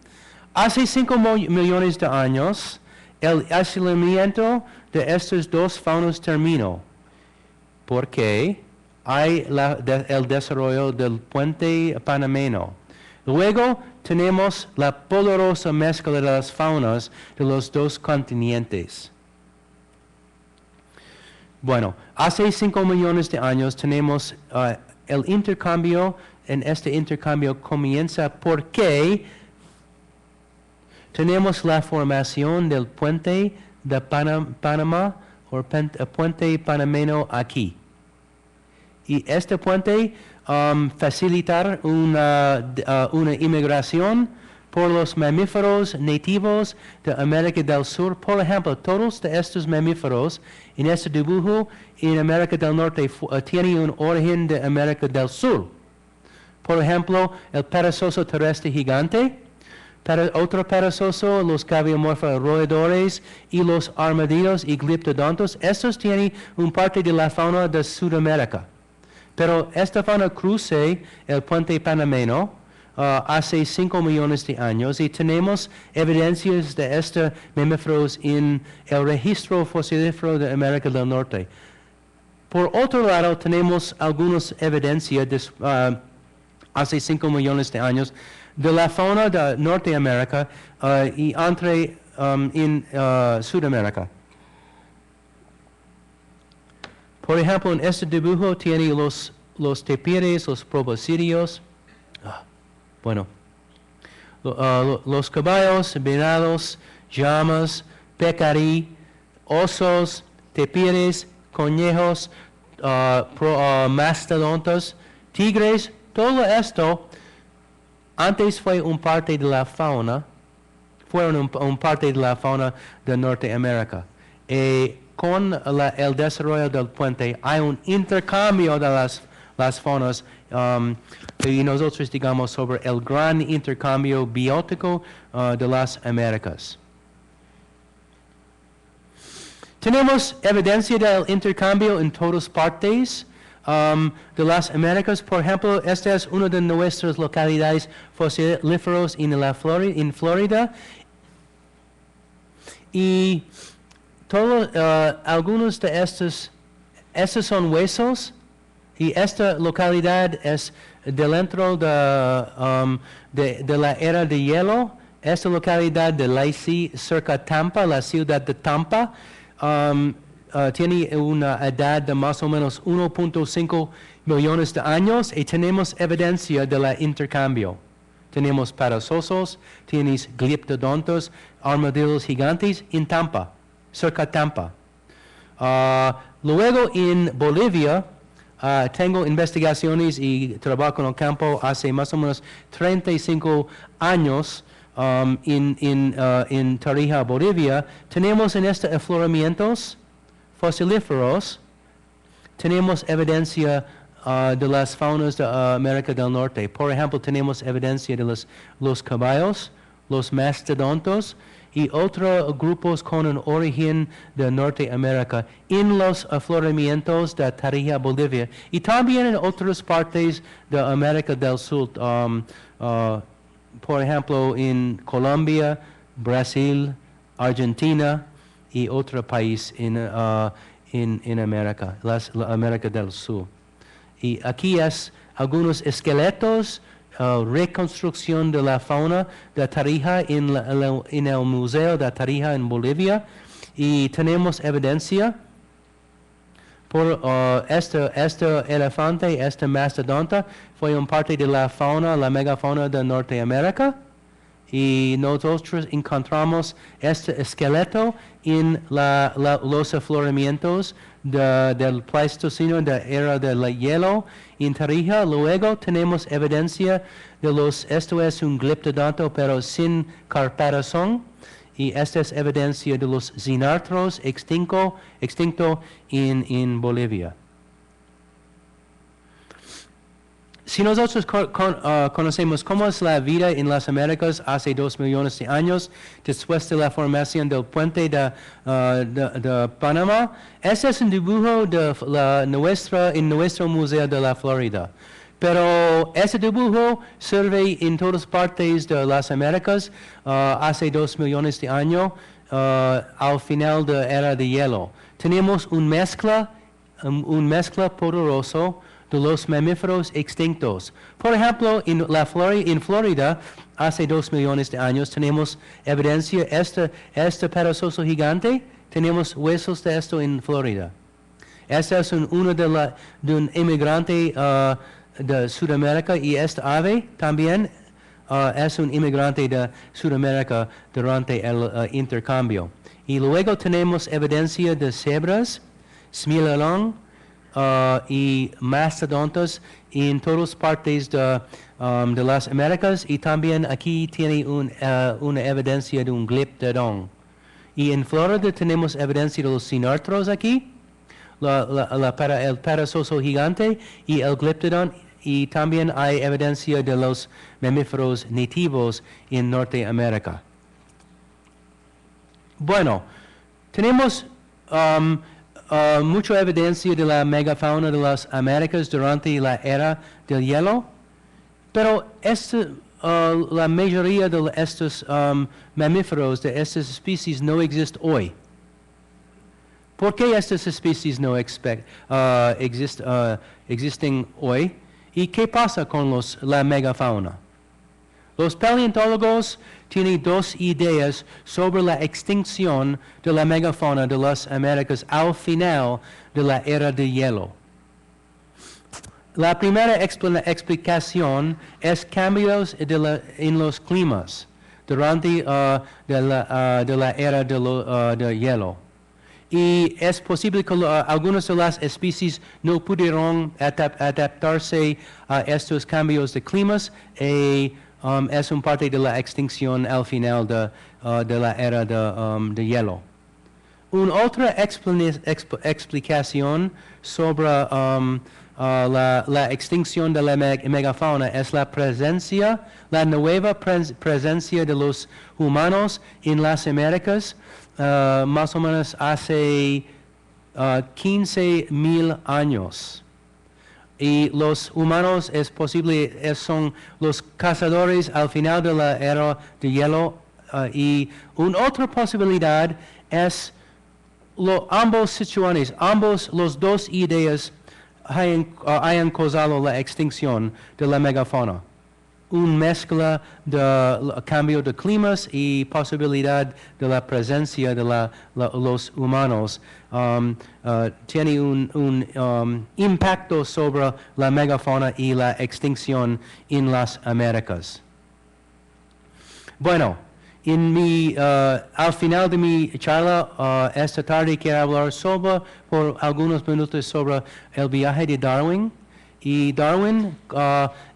Speaker 2: Hace 5 millones de años, el aislamiento de estas dos faunas terminó, porque hay el desarrollo del puente panameño. Luego tenemos la poderosa mezcla de las faunas de los dos continentes. Bueno, hace 5 millones de años tenemos el intercambio. En este intercambio comienza porque tenemos la formación del puente de Panamá o puente panameño aquí. Y este puente facilitar una inmigración por los mamíferos nativos de América del Sur. Por ejemplo, todos estos mamíferos en este dibujo en América del Norte tienen un origen de América del Sur. Por ejemplo, el perezoso terrestre gigante, otro perezoso, los cabiomorfos roedores y los armadillos y gliptodontos. Estos tienen una parte de la fauna de Sudamérica. Pero esta fauna cruce el puente panameño hace 5 millones de años y tenemos evidencias de estos mamíferos en el registro fosilífero de América del Norte. Por otro lado, tenemos algunas evidencias de hace 5 millones de años de la fauna de Norteamérica y en Sudamérica. Por ejemplo, en este dibujo tiene los tapires, los proboscideos. Los caballos, venados, llamas, pecarí, osos, tapires, conejos, mastodontes, tigres, todo esto antes fue una parte de la fauna, fueron una parte de la fauna de Norteamérica. Con el desarrollo del puente hay un intercambio de las faunas y nosotros digamos sobre el gran intercambio biótico de las Américas. Tenemos evidencia del intercambio en todas partes. de las Américas. Por ejemplo, esta es una de nuestras localidades fosilíferas en Florida. Y algunos de estos son huesos. Y esta localidad es dentro de la era de hielo. Esta localidad de Lacey, cerca de Tampa, la ciudad de Tampa, tiene una edad de más o menos 1.5 millones de años y tenemos evidencia del intercambio. Tenemos perezosos, tienes gliptodontos, armadillos gigantes en Tampa, cerca de Tampa. Luego en Bolivia, tengo investigaciones y trabajo en el campo hace más o menos 35 años en Tarija, Bolivia. Tenemos en estos afloramientos fosilíferos, tenemos evidencia de las faunas de América del Norte. Por ejemplo, tenemos evidencia de los caballos, los mastodontos y otros grupos con un origen de Norteamérica en los afloramientos de Tarija, Bolivia, y también en otras partes de América del Sur, por ejemplo, en Colombia, Brasil, Argentina y otro país en América, la América del Sur. Y aquí es algunos esqueletos, reconstrucción de la fauna de Tarija en el Museo de Tarija en Bolivia. Y tenemos evidencia por este elefante, este mastodonte, fue un parte de la fauna, la megafauna de Norteamérica. Y nosotros encontramos este esqueleto en los afloramientos del Pleistoceno, de la era del hielo en Tarija. Luego tenemos evidencia de esto es un gliptodonto pero sin caparazón. Y esta es evidencia de los xenartros extinto en Bolivia. Si nosotros conocemos cómo es la vida en las Américas hace 2 millones de años, después de la formación del puente de Panamá, este es un dibujo en nuestro Museo de la Florida. Pero ese dibujo sirve en todas partes de las Américas hace 2 millones de años, al final de la era de hielo. Tenemos un mezcla poderoso de los mamíferos extintos. Por ejemplo, en Florida, hace 2 millones de años, tenemos evidencia este perezoso gigante, tenemos huesos de esto en Florida. Este es uno de un inmigrante de Sudamérica y esta ave también es un inmigrante de Sudamérica durante el intercambio. Y luego tenemos evidencia de cebras, smilelón, y mastodontos en todas partes de las Américas, y también aquí tiene una evidencia de un gliptodon. Y en Florida tenemos evidencia de los xenartros aquí, el perezoso gigante y el gliptodon, y también hay evidencia de los mamíferos nativos en Norteamérica. Bueno, tenemos mucha evidencia de la megafauna de las Américas durante la era del hielo, pero la mayoría de estos mamíferos, de estas especies, no existen hoy. ¿Por qué estas especies no existen hoy? ¿Y qué pasa con la megafauna? Los paleontólogos tienen 2 ideas sobre la extinción de la megafauna de las Américas al final de la era de hielo. La primera explicación es cambios en los climas durante la era de hielo. Y es posible que algunas de las especies no pudieron adaptarse a estos cambios de climas y es un parte de la extinción al final de la era de hielo. Una otra explicación sobre la extinción de la megafauna es la nueva presencia de los humanos en las Américas, más o menos hace 15,000 años. Y los humanos es posible, son los cazadores al final de la era de hielo. Y una otra posibilidad es ambos situaciones, los dos ideas hayan causado la extinción de la megafauna. Una mezcla de cambio de climas y posibilidad de la presencia de los humanos tiene un impacto sobre la megafauna y la extinción en las Américas. Bueno, al final de mi charla esta tarde quiero hablar por algunos minutos sobre el viaje de Darwin. Y Darwin,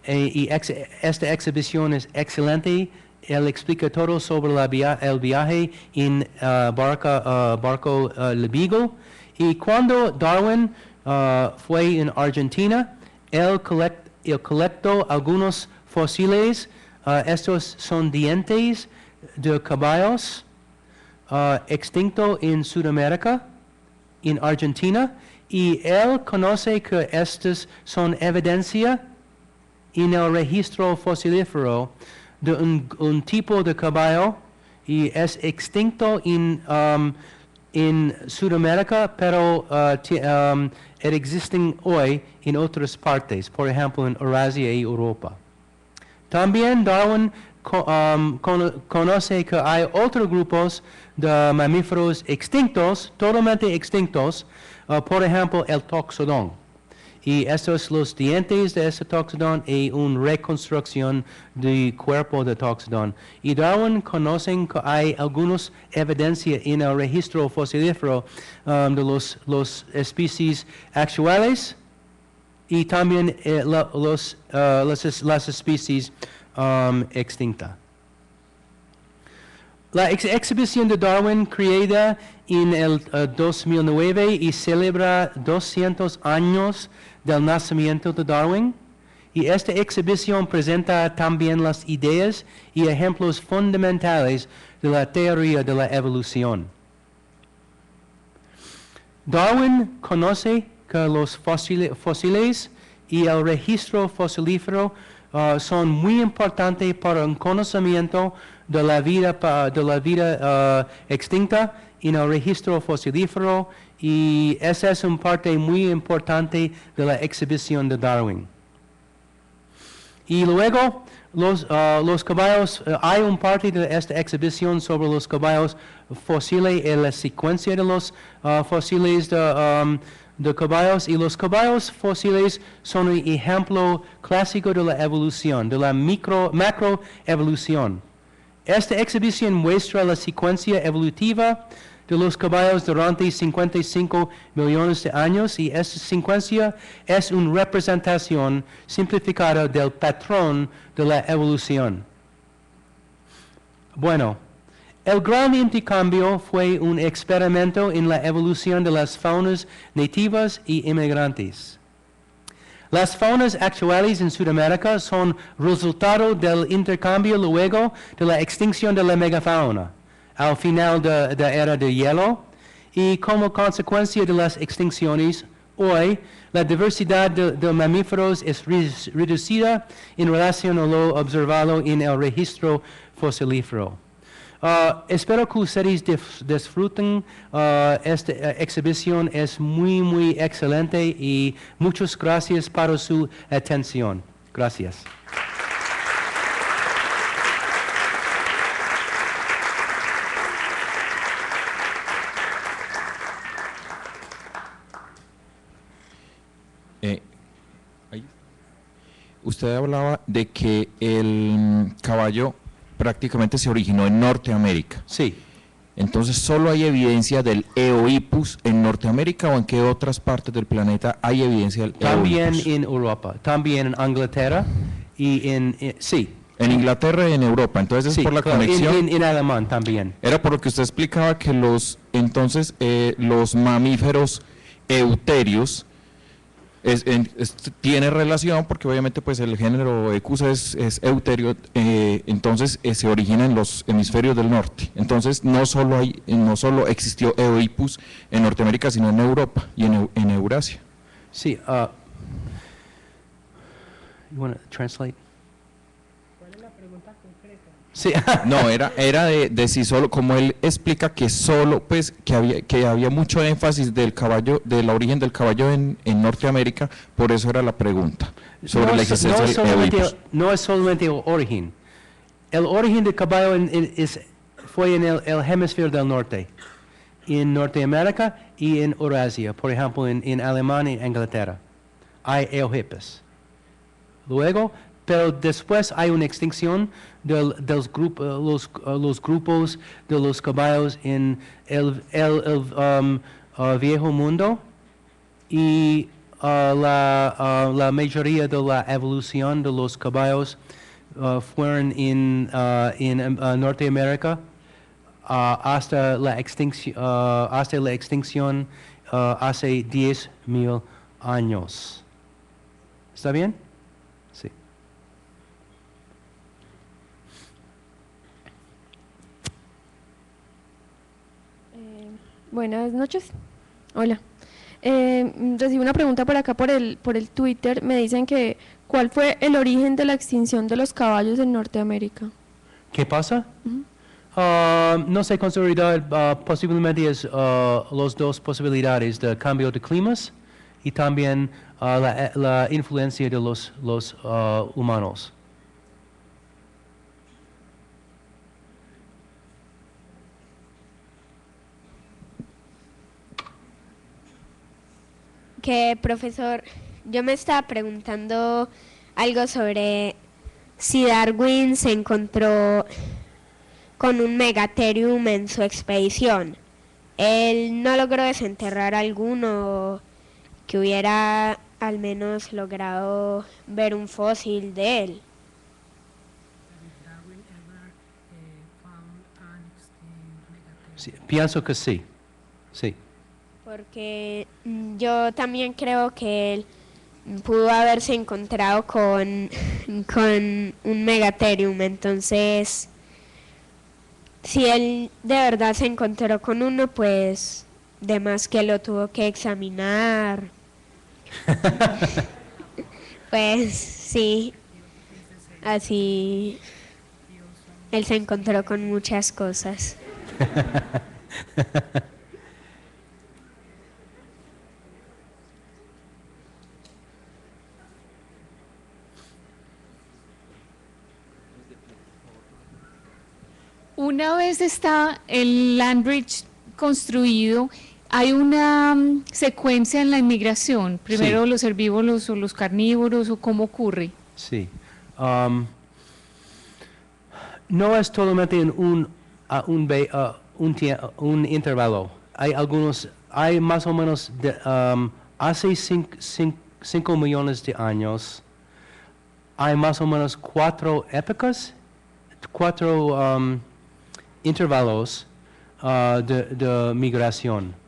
Speaker 2: esta exhibición es excelente. Él explica todo sobre el viaje en barco Le Beagle. Y cuando Darwin fue en Argentina, él colectó algunos fósiles. Estos son dientes de caballos extintos en Sudamérica, en Argentina. Y él conoce que estas son evidencia en el registro fosilífero de un tipo de caballo y es extinto en Sudamérica, pero existen hoy en otras partes, por ejemplo en Eurasia y Europa. También Darwin conoce que hay otros grupos de mamíferos extintos, totalmente extintos, por ejemplo, el toxodón. Y estos son los dientes de este toxodón y una reconstrucción del cuerpo de toxodón. Y Darwin conoce que hay algunas evidencias en el registro fosilífero de las especies actuales y también las especies extintas. La exhibición de Darwin, creada en el 2009 y celebra 200 años del nacimiento de Darwin. Y esta exhibición presenta también las ideas y ejemplos fundamentales de la teoría de la evolución. Darwin conoce que los fósiles y el registro fosilífero son muy importantes para un conocimiento de la vida extinta en el registro fosilífero y esa es una parte muy importante de la exhibición de Darwin. Y luego los caballos, hay una parte de esta exhibición sobre los caballos fósiles y la secuencia de los fósiles de caballos, y los caballos fósiles son un ejemplo clásico de la evolución, de la macroevolución. Esta exhibición muestra la secuencia evolutiva de los caballos durante 55 millones de años y esta secuencia es una representación simplificada del patrón de la evolución. Bueno, el Gran Intercambio fue un experimento en la evolución de las faunas nativas y inmigrantes. Las faunas actuales en Sudamérica son resultado del intercambio luego de la extinción de la megafauna al final de la era de hielo y como consecuencia de las extinciones, hoy la diversidad de mamíferos es reducida en relación a lo observado en el registro fosilífero. Espero que ustedes disfruten esta exhibición, es muy excelente y muchas gracias por su atención. Gracias.
Speaker 5: Usted hablaba de que el caballo prácticamente se originó en Norteamérica.
Speaker 2: Sí.
Speaker 5: Entonces, ¿solo hay evidencia del Eohippus en Norteamérica o en qué otras partes del planeta hay evidencia del
Speaker 2: También
Speaker 5: Eohippus?
Speaker 2: en Europa, también en Inglaterra y sí.
Speaker 5: En Inglaterra y en Europa, entonces
Speaker 2: Sí,
Speaker 5: es por la
Speaker 2: claro,
Speaker 5: conexión.
Speaker 2: en alemán también.
Speaker 5: Era por lo que usted explicaba que los mamíferos euterios tiene relación porque obviamente pues el género Equus es euterio, entonces se origina en los hemisferios del norte. Entonces no solo existió Eohippus en Norteamérica, sino en Europa y en Eurasia.
Speaker 2: Sí, You want to translate? Sí.
Speaker 5: No, era de si solo, como él explica que solo, pues, que había mucho énfasis del origen del caballo en Norteamérica, por eso era la pregunta sobre la existencia de Oedipus.
Speaker 2: No es solamente el origen. El origen del caballo fue en el hemisferio del norte, en Norteamérica y en Eurasia, por ejemplo, en Alemania y Inglaterra. Hay eojipes. Luego, pero después hay una extinción de los grupos de los caballos en el viejo mundo y la mayoría de la evolución de los caballos fueron en Norteamérica hasta la extinción hace 10,000 años. ¿Está bien? Sí.
Speaker 6: Buenas noches. Hola. Recibo una pregunta por acá por el Twitter. Me dicen que ¿cuál fue el origen de la extinción de los caballos en Norteamérica?
Speaker 2: ¿Qué pasa? No sé con seguridad, posiblemente es las dos posibilidades de cambio de climas y también la influencia de los humanos.
Speaker 3: Que, profesor, yo me estaba preguntando algo sobre si Darwin se encontró con un megatherium en su expedición. Él no logró desenterrar alguno que hubiera al menos logrado ver un fósil de él.
Speaker 2: Sí, pienso que sí. Sí.
Speaker 3: Porque yo también creo que él pudo haberse encontrado con un megatherium. Entonces, si él de verdad se encontró con uno, pues de más que lo tuvo que examinar. Pues sí, así él se encontró con muchas cosas.
Speaker 7: Una vez está el land bridge construido, hay una secuencia en la inmigración. Primero
Speaker 2: Sí.
Speaker 7: los herbívoros o los carnívoros, o cómo ocurre.
Speaker 2: Sí. No es solamente en un intervalo. Hay más o menos hace 5 millones de años, hay más o menos 4 épocas, 4 intervalos de migración.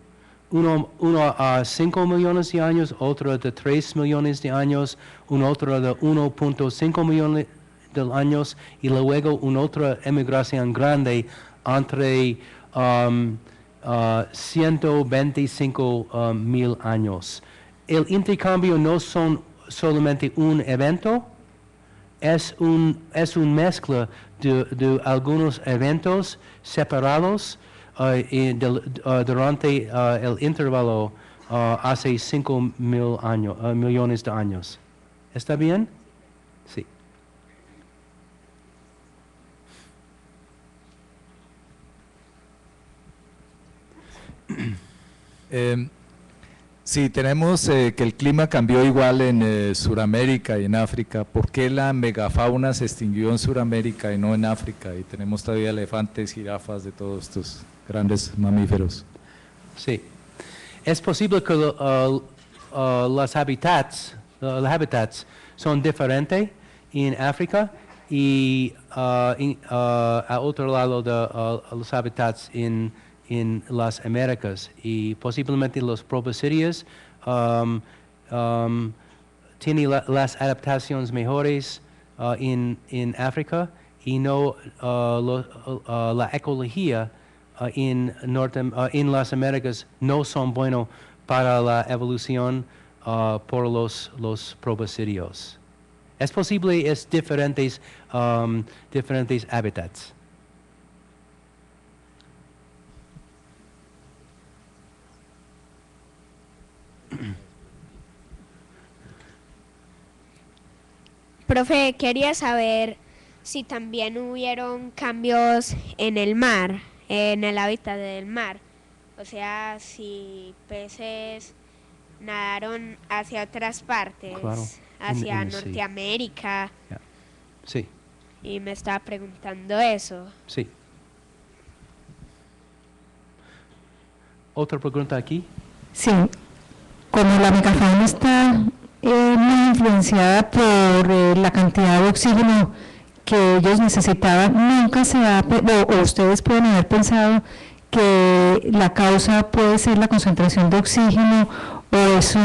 Speaker 2: Uno a 5 millones de años, otro de 3 millones de años, un otro de 1.5 millones de años y luego una otra emigración grande entre 125,000 años. El intercambio no son solamente un evento, es una mezcla de algunos eventos separados durante el intervalo hace 5,000 millones de años. ¿Está bien? Sí.
Speaker 8: Sí, tenemos que el clima cambió igual en Sudamérica y en África. ¿Por qué la megafauna se extinguió en Sudamérica y no en África? Y tenemos todavía elefantes, jirafas, de todos estos grandes mamíferos.
Speaker 2: Sí. Es posible que los hábitats son diferentes en África y a otro lado de los hábitats en las Américas, y posiblemente los proboscideos tienen las adaptaciones mejores en África y no la ecología en las Américas no son buenos para la evolución por los proboscideos. Es posible, es diferentes hábitats.
Speaker 3: Profe, quería saber si también hubieron cambios en el mar, en el hábitat del mar. O sea, si peces nadaron hacia otras partes,
Speaker 2: Claro,
Speaker 3: hacia
Speaker 2: en the sea.
Speaker 3: Norteamérica.
Speaker 2: Yeah. Sí,
Speaker 3: Y me estaba preguntando eso.
Speaker 2: sí. ¿Otra pregunta aquí?
Speaker 9: Sí, como la megafauna está muy influenciada por la cantidad de oxígeno que ellos necesitaban, nunca se ha, o ustedes pueden haber pensado que la causa puede ser la concentración de oxígeno o eso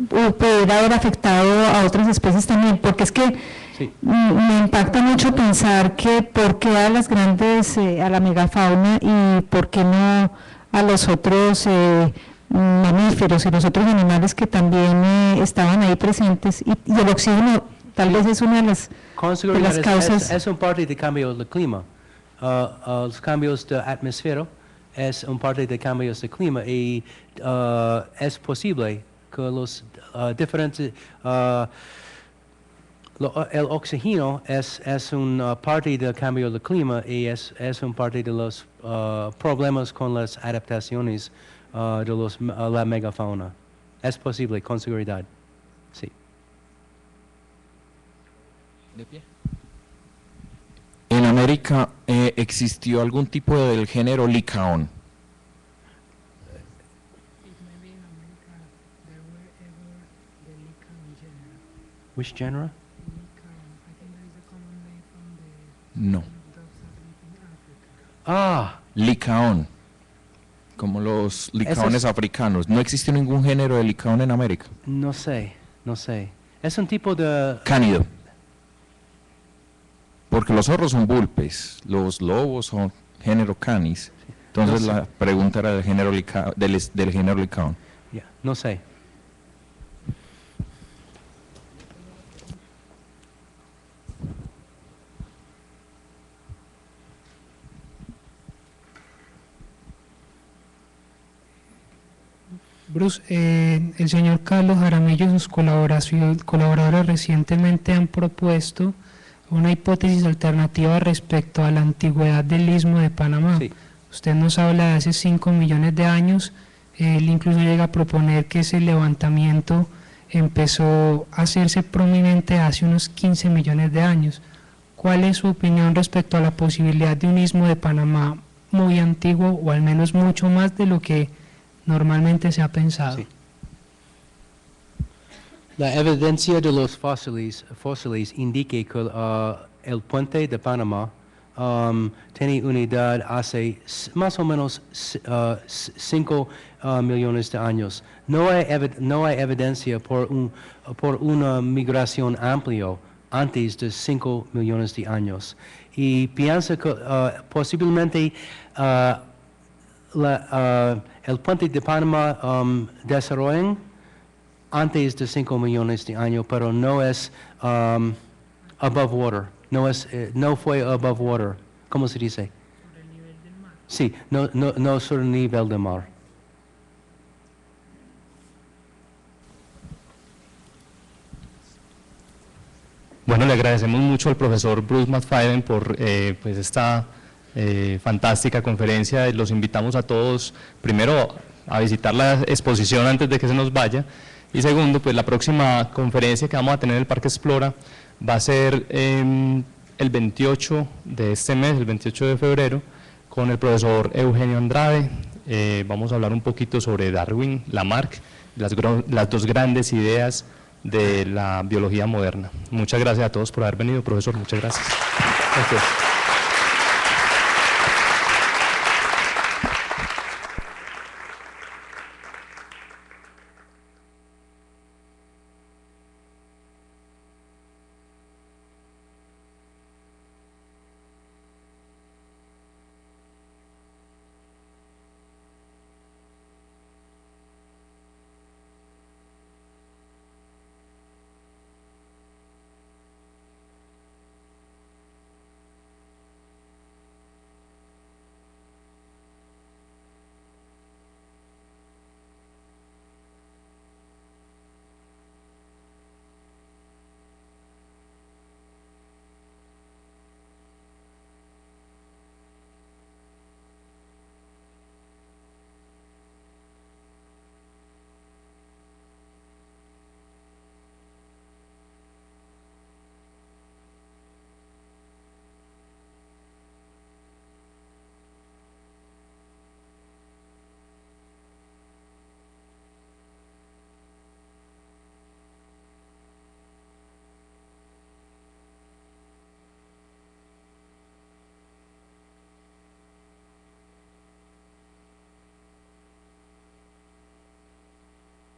Speaker 9: pudiera haber afectado a otras especies también, porque es que
Speaker 2: Sí.
Speaker 9: me impacta mucho pensar que por qué a las grandes, a la megafauna y por qué no a los otros mamíferos y los otros animales que también estaban ahí presentes, y el oxígeno tal vez es una de las causas.
Speaker 2: Es un parte de cambio del clima. Los cambios de atmósfera es un parte de cambios de clima y es posible que los diferentes el oxígeno es una parte del cambio del clima y es un parte de los problemas con las adaptaciones de la megafauna. Es posible, con seguridad. Sí.
Speaker 5: ¿De pie? En América existió algún tipo del género licaón.
Speaker 2: Which genre?
Speaker 5: No.
Speaker 2: Ah,
Speaker 5: Licaón, como los licaones
Speaker 2: es-
Speaker 5: africanos. No existió ningún género de licaón en América.
Speaker 2: no sé. Es un tipo de...
Speaker 5: Cánido. Porque los zorros son vulpes, los lobos son género canis. Entonces
Speaker 2: No sé.
Speaker 5: la pregunta era del género del género licaón.
Speaker 2: Yeah, no sé.
Speaker 10: Bruce, el señor Carlos Jaramillo y sus colaboradores recientemente han propuesto una hipótesis alternativa respecto a la antigüedad del Istmo de Panamá.
Speaker 2: Sí.
Speaker 10: Usted nos habla de hace 5 millones de años, él incluso llega a proponer que ese levantamiento empezó a hacerse prominente hace unos 15 millones de años. ¿Cuál es su opinión respecto a la posibilidad de un Istmo de Panamá muy antiguo o al menos mucho más de lo que normalmente se ha pensado?
Speaker 2: Sí. La evidencia de los fósiles indica que el puente de Panamá tiene una edad hace más o menos 5 millones de años. No hay evidencia por una migración amplia antes de 5 millones de años. Y pienso que posiblemente el puente de Panamá desarrolló antes de 5 millones de años, pero no es above water, no fue above water, ¿cómo se dice?
Speaker 10: Sobre el nivel del mar.
Speaker 2: Sí, no sobre el nivel del mar.
Speaker 1: Bueno, le agradecemos mucho al profesor Bruce MacFadden por pues esta fantástica conferencia. Los invitamos a todos, primero, a visitar la exposición antes de que se nos vaya, y segundo, pues la próxima conferencia que vamos a tener en el Parque Explora va a ser el 28 de este mes, el 28 de febrero, con el profesor Eugenio Andrade. Vamos a hablar un poquito sobre Darwin, Lamarck, las dos grandes ideas de la biología moderna. Muchas gracias a todos por haber venido, profesor, muchas gracias.
Speaker 2: Gracias.